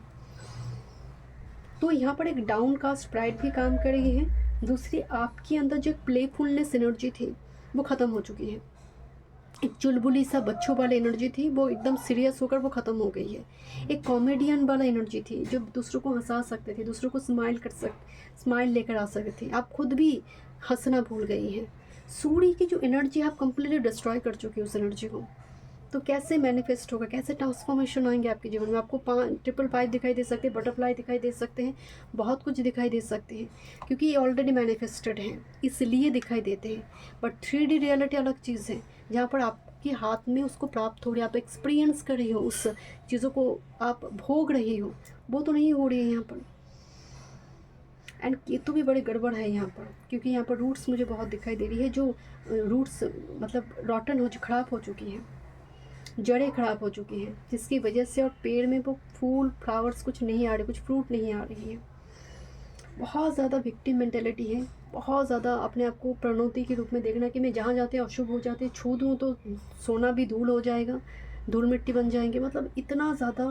A: तो यहाँ पर एक डाउन कास्ट प्राइड भी काम कर रही है। दूसरी, आपके अंदर जो प्लेफुलनेस एनर्जी थी वो ख़त्म हो चुकी है। एक चुलबुली सा बच्चों वाली एनर्जी थी, वो एकदम सीरियस होकर वो ख़त्म हो गई है। एक कॉमेडियन वाला एनर्जी थी, जो दूसरों को हंसा सकते थे, दूसरों को स्माइल लेकर आ सकते थे। आप खुद भी हंसना भूल गई हैं। सूर्य की जो एनर्जी, आप कंप्लीटली डिस्ट्रॉय कर चुकी है उस एनर्जी को। तो कैसे मैनिफेस्ट होगा, कैसे ट्रांसफॉर्मेशन आएंगे आपके जीवन में? आपको 5 दिखाई दे सकते हैं, बटरफ्लाई दिखाई दे सकते हैं, बहुत कुछ दिखाई दे सकते हैं, क्योंकि ये ऑलरेडी मैनिफेस्टेड हैं, इसलिए दिखाई देते हैं। बट 3D रियलिटी अलग चीज़ है, जहाँ पर आपके हाथ में उसको प्राप्त हो रही है, आप एक्सपीरियंस कर रही हो, उस चीज़ों को आप भोग रही हो, वो तो नहीं हो रही है यहाँ पर। एंड केतु भी बड़े गड़बड़ है यहाँ पर, क्योंकि यहाँ पर रूट्स मुझे बहुत दिखाई दे रही है, जो रूट्स मतलब रॉटन हो, जो ख़राब हो चुकी हैं, जड़ें ख़राब हो चुकी हैं, जिसकी वजह से और पेड़ में वो फूल फ्लावर्स कुछ नहीं आ रहे, कुछ फ्रूट नहीं आ रही है। बहुत ज़्यादा विक्टिम मेंटेलिटी है, बहुत ज़्यादा अपने आप को प्रणोति के रूप में देखना कि मैं जहाँ जाते अशुभ हो जाते, छू दूँ तो सोना भी धूल हो जाएगा, धूल मिट्टी बन जाएंगे। मतलब इतना ज़्यादा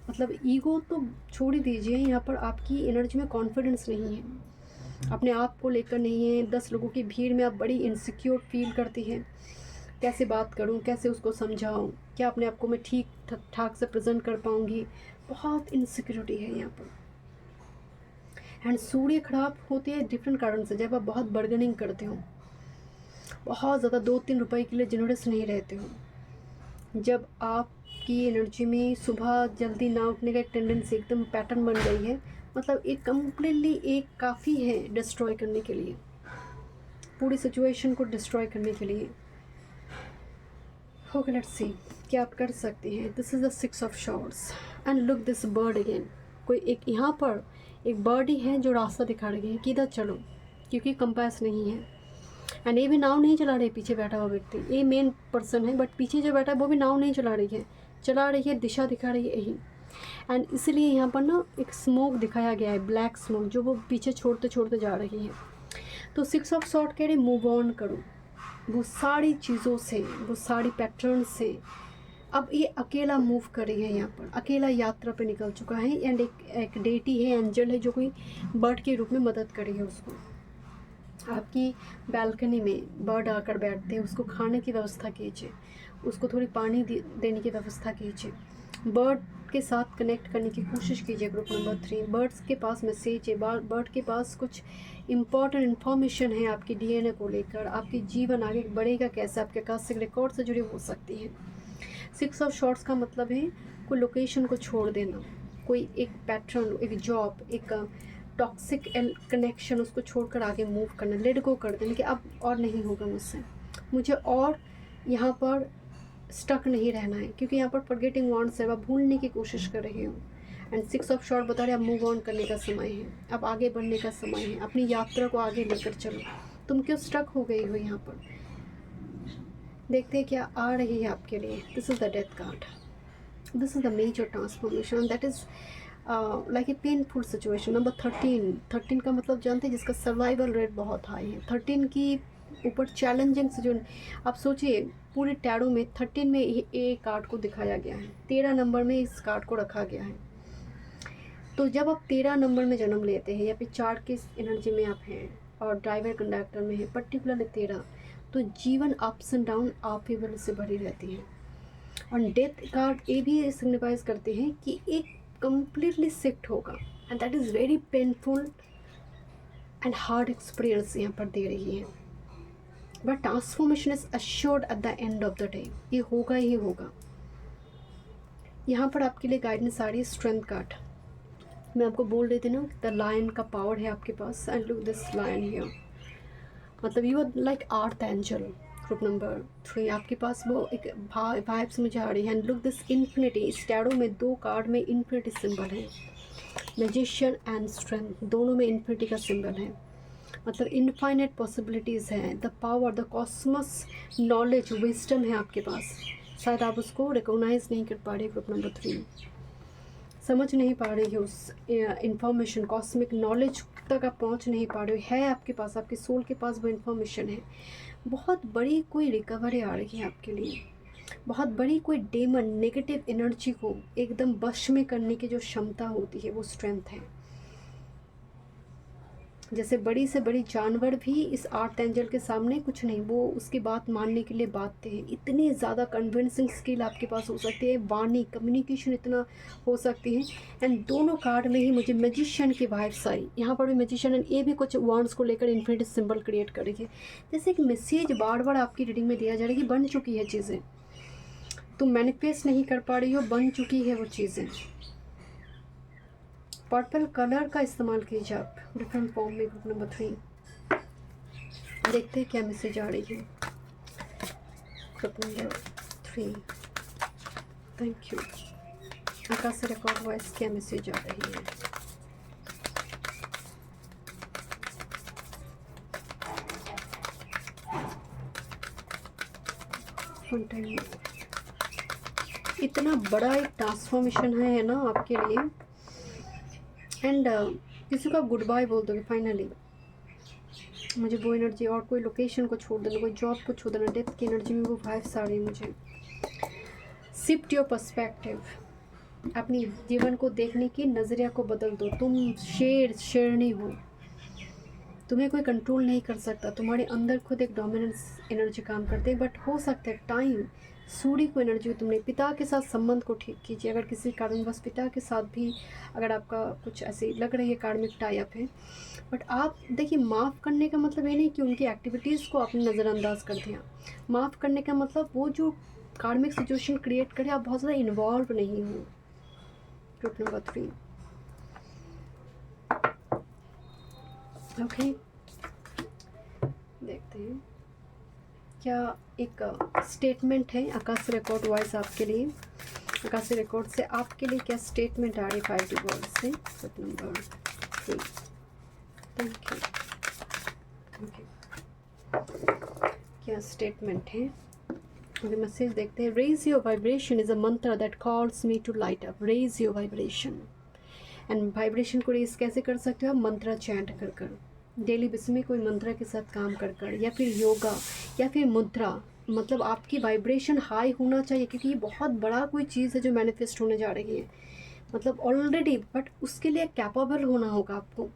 A: मतलब ईगो तो छोड़ ही दीजिए, यहाँ पर आपकी एनर्जी में कॉन्फिडेंस नहीं है, अपने आप को लेकर नहीं है। 10 लोगों की भीड़ में आप बड़ी इनसिक्योर फील करती हैं, कैसे बात करूं, कैसे उसको समझाऊं, क्या अपने आप को मैं ठीक ठाक से प्रेजेंट कर पाऊंगी, बहुत इनसिक्योरिटी है यहाँ पर। एंड सूर्य खराब होती है डिफरेंट कारण से, जब आप बहुत बर्गनिंग करते हो, बहुत ज़्यादा 2-3 रुपए के लिए जनरस नहीं रहते हो, जब आपकी एनर्जी में सुबह जल्दी ना उठने का एक टेंडेंसी एकदम पैटर्न बन गई है, मतलब एक कम्प्लीटली एक काफ़ी है डिस्ट्रॉय करने के लिए, पूरी सिचुएशन को डिस्ट्रॉय करने के लिए। ओके, लेट्स सी क्या आप कर सकते हैं। This is the 6 of shorts and look this bird again. कोई एक यहाँ पर एक बर्ड ही है जो रास्ता दिखा रही है कि इधर चलो, क्योंकि कंपास नहीं है। एंड ये भी नाव नहीं चला रही, पीछे बैठा हुआ व्यक्ति, ये मेन पर्सन है, बट पीछे जो बैठा है वो भी नाव नहीं चला रही है, चला रही है दिशा दिखा रही है यही। एंड इसलिए यहाँ पर ना एक स्मोक दिखाया गया है, ब्लैक स्मोक, जो वो पीछे छोड़ते छोड़ते जा रही है। तो 6 ऑफ शॉर्ट कह रहे मूव ऑन करो वो सारी चीज़ों से, वो सारी पैटर्न से। अब ये अकेला मूव कर रही है, यहाँ पर अकेला यात्रा पे निकल चुका है। एंड एक डेटी है, एंजल है, जो कोई बर्ड के रूप में मदद कर रही है उसको। आपकी बालकनी में बर्ड आकर बैठते हैं, उसको खाने की व्यवस्था कीजिए, उसको थोड़ी पानी देने की व्यवस्था कीजिए, बर्ड के साथ कनेक्ट करने की कोशिश कीजिए। ग्रुप नंबर 3, बर्ड्स के पास मैसेज है, बर्ड के पास कुछ इम्पॉर्टेंट इन्फॉर्मेशन है आपकी डीएनए को लेकर, आपकी जीवन आगे बढ़ेगा कैसे, आपके आकाशिक रिकॉर्ड से जुड़ी हो सकती है। 6 ऑफ शॉर्ट्स का मतलब है कोई लोकेशन को छोड़ देना, कोई एक पैटर्न, एक जॉब, एक टॉक्सिक कनेक्शन, उसको छोड़कर आगे मूव करना, लेट गो कर देना कि अब और नहीं होगा मुझसे, मुझे और यहाँ पर स्टक नहीं रहना है, क्योंकि यहाँ पर फॉरगेटिंग वांट्स है, आप भूलने की कोशिश कर रही हूँ। एंड 6 ऑफ शॉर्ट बता रहे अब मूव ऑन करने का समय है, अब आगे बढ़ने का समय है, अपनी यात्रा को आगे लेकर चलो। तुम क्यों स्टक हो गई हो यहाँ पर? देखते हैं क्या आ रही है आपके लिए। This is the death card, this is the major transformation, that is like a painful situation. Number 13 का मतलब जानते हैं, जिसका सर्वाइवल रेट बहुत हाई है। 13 की ऊपर चैलेंजिंग जो, आप सोचिए पूरे टैरो में 13 में ए कार्ड को दिखाया गया है, 13 नंबर में इस कार्ड को रखा गया है। तो जब आप 13 नंबर में जन्म लेते हैं या फिर 4 की एनर्जी में आप हैं और ड्राइवर कंडक्टर में है, पर्टिकुलरली 13, तो जीवन अप्स एंड डाउन आप ही से भरी रहती है। और डेथ कार्ड ये भी सिग्निफाइज करते हैं कि एक completely शिफ्ट होगा, and that is very painful and hard experience यहाँ पर दे रही है। But transformation is assured at the end of the day, ये होगा ही होगा। यहाँ पर आपके लिए गाइडेंस आ रही है स्ट्रेंथ कार्ड। मैं आपको बोल रही थी ना, द लायन का पावर है आपके पास, and look this lion here, मतलब you are like earth angel. Group number 3 आपके पास वो एक वाइब्स मुझे आ रही है। एंड लुक दिस इन्फिनिटी, इस टैरो में 2 कार्ड में इन्फिनिटी सिंबल है, मैजिशियन एंड स्ट्रेंथ, दोनों में इन्फिनिटी का सिंबल है, मतलब इनफाइनाइट पॉसिबिलिटीज़ हैं, the power, the cosmos, knowledge, wisdom है आपके पास। शायद आप उसको रिकॉग्नाइज नहीं कर पा रहे। ग्रुप नंबर 3 समझ नहीं पा रही है उस इंफॉर्मेशन, कॉस्मिक नॉलेज तक आप पहुंच नहीं पा रहे हो, है आपके पास, आपके सोल के पास वो इन्फॉर्मेशन है। बहुत बड़ी कोई रिकवरी आ रही है आपके लिए, बहुत बड़ी कोई डेमन नेगेटिव एनर्जी को एकदम वश में करने की जो क्षमता होती है वो स्ट्रेंथ है। जैसे बड़ी से बड़ी जानवर भी इस 8 एंजल के सामने कुछ नहीं, वो उसकी बात मानने के लिए बातते हैं। इतनी ज़्यादा कन्विंसिंग स्किल आपके पास हो सकती है, वाणी कम्युनिकेशन इतना हो सकती है। एंड दोनों कार्ड में ही मुझे मैजिशियन की वाइब्स आई। यहाँ पर भी मैजिशियन एंड ये भी कुछ वांड्स को लेकर इन्फिनिटी सिंबल क्रिएट करेगी। जैसे एक मैसेज बार बार आपकी रीडिंग में दिया जा रहा है कि बन चुकी है चीज़ें, तुम मैनिफेस्ट नहीं कर पा रही हो, बन चुकी है वो चीज़ें। पर्पल कलर का इस्तेमाल कीजिए आप डिफरेंट फॉर्म में। ग्रुप नंबर 3 देखते हैं क्या मैसेज आ रही है। Group number 3 thank you. Akash से रिकॉर्ड वॉइस क्या मैसेज आ रही है। इतना बड़ा एक ट्रांसफॉर्मेशन है ना आपके लिए। एंड किसी को आप गुड बाय बोल दोगे फाइनली। मुझे वो एनर्जी, और कोई लोकेशन को छोड़ देना, कोई जॉब को छोड़ देना, डेथ की एनर्जी में वो वाइब्स आ रही है मुझे। शिफ्ट योर पर्सपेक्टिव, अपनी जीवन को देखने की नज़रिया को बदल दो। तुम शेरनी हो, तुम्हें कोई कंट्रोल नहीं कर सकता। तुम्हारे अंदर खुद एक डोमिनेंस एनर्जी काम करते हैं, बट हो सकता है टाइम सूर्य को एनर्जी तुमने। पिता के साथ संबंध को ठीक कीजिए। अगर किसी कारणवश पिता के साथ भी अगर आपका कुछ ऐसी लग रही है कार्मिक टाई अप है, बट आप देखिए माफ़ करने का मतलब ये नहीं कि उनकी एक्टिविटीज़ को आपने नज़रअंदाज कर दिया। माफ़ करने का मतलब वो जो कार्मिक सिचुएशन क्रिएट करे आप बहुत ज़्यादा इन्वॉल्व नहीं हो। ग्रुप नंबर 3 ओके देखते हैं क्या एक स्टेटमेंट है आकाश रिकॉर्ड वॉइस आपके लिए। आकाश रिकॉर्ड से आपके लिए क्या स्टेटमेंट आ रही 5 वर्ड से। Group number 3 thank you. Okay क्या स्टेटमेंट है अभी मैसेज देखते हैं। Raise your vibration is a mantra that calls me to light up. Raise your vibration, and vibration को रेज कैसे कर सकते हो आप? मंत्र चैंट कर कर, डेली बेसिस में कोई मंत्र के साथ काम कर कर, या फिर योगा या फिर मुद्रा। मतलब आपकी वाइब्रेशन हाई होना चाहिए, क्योंकि ये बहुत बड़ा कोई चीज़ है जो मैनिफेस्ट होने जा रही है। मतलब ऑलरेडी, बट उसके लिए कैपेबल होना होगा आपको।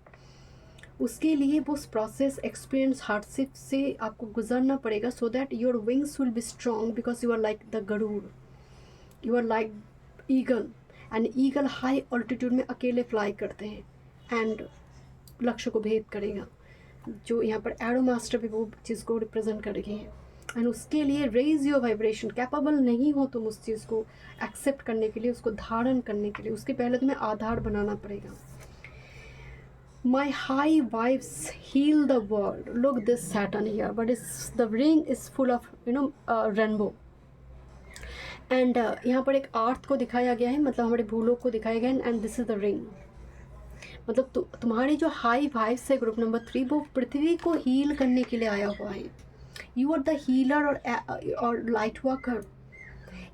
A: उसके लिए वो प्रोसेस एक्सपीरियंस हार्डशिप से आपको गुजरना पड़ेगा, so that your wings will be strong, because you are like the Garuda, you are like eagle. And eagle high altitude में अकेले फ्लाई करते हैं एंड लक्ष्य को भेद करेगा। जो यहाँ पर एरो मास्टर भी वो चीज़ को रिप्रेजेंट कर रही है। एंड उसके लिए रेज योर वाइब्रेशन, कैपेबल नहीं हो तुम उस चीज़ को एक्सेप्ट करने के लिए, उसको धारण करने के लिए, उसके पहले तुम्हें आधार बनाना पड़ेगा। My high vibes heal the world. Look this Saturn here, but the ring is full of rainbow. And यहाँ पर एक अर्थ को दिखाया गया है, मतलब हमारे भूलों को दिखाया गया है, and this is the ring. मतलब तुम्हारी जो हाई वाइब्स है ग्रुप नंबर 3, वो पृथ्वी को हील करने के लिए आया हुआ है। यू आर द हीलर और लाइट वर्कर।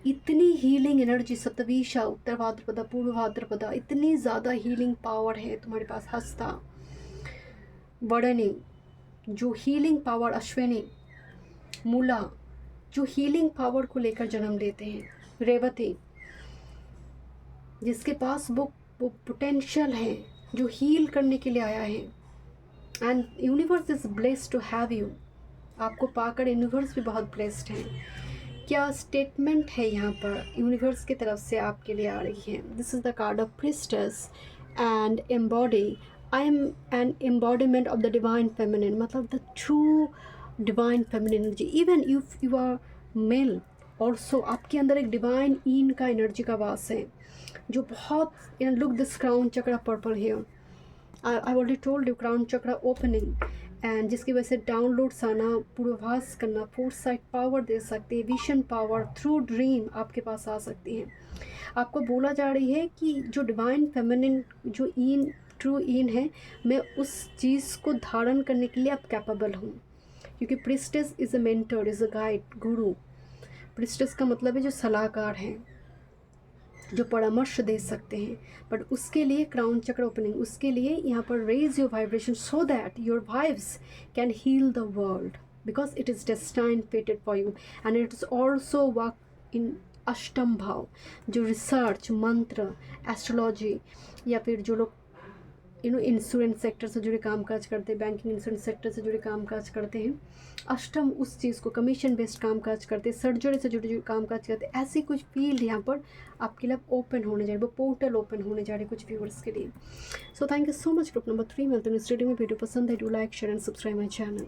A: इतनी हीलिंग एनर्जी, सतवीशा, उत्तर भाद्रपदा, पूर्व भाद्रपदा, इतनी ज़्यादा हीलिंग पावर है तुम्हारे पास। हस्ता, वड़नी, जो हीलिंग पावर, अश्विनी, मूला, जो हीलिंग पावर को लेकर जन्म लेते हैं, रेवती, जिसके पास वो पोटेंशियल है, जो हील करने के लिए आया है। And universe is blessed to have you. आपको पाकर यूनिवर्स भी बहुत ब्लेस्ड है। क्या स्टेटमेंट है यहाँ पर यूनिवर्स की तरफ से आपके लिए आ रही है? This is the card of priestess and embody. I am an embodiment of the divine feminine, मतलब the true divine feminine energy. Even if you are male also, आपके अंदर एक डिवाइन ईन का एनर्जी का वास है, जो बहुत look this crown chakra purple hair. I already told you, crown chakra opening, and जिसकी वजह से डाउनलोड्स आना, पूर्वाभास करना, फोरसाइट पावर दे सकती है, विजन पावर थ्रू ड्रीम आपके पास आ सकती है। आपको बोला जा रही है कि जो डिवाइन फेमिनिन, जो ईन, ट्रू ईन है, मैं उस चीज़ को धारण करने के लिए अब कैपेबल हूँ। क्योंकि priestess is a mentor, is a guide, Guru. Priestess का मतलब है जो सलाहकार हैं, जो परामर्श दे सकते हैं। बट उसके लिए क्राउन चक्र ओपनिंग, उसके लिए यहाँ पर raise your vibration so that your vibes can heal the world, because it is destined fated for you. And it is also work in अष्टम भाव, जो रिसर्च, मंत्र, एस्ट्रोलॉजी, या फिर जो लोग इंश्योरेंस सेक्टर से जुड़े कामकाज करते हैं, बैंकिंग इंश्योरेंस सेक्टर से जुड़े कामकाज करते हैं, अष्टम उस चीज़ को कमीशन बेस्ड कामकाज करते हैं, सर्जरी से जुड़े कामकाज करते हैं, ऐसी कुछ फील्ड यहाँ पर आपके लिए ओपन होने जा रही है, वो पोर्टल ओपन होने जा रहे हैं कुछ व्यूअर्स के लिए। सो thank you so much group number 3। मिलते हैं नेक्स्ट वीडियो में। वीडियो पसंद है do like share and subscribe my channel.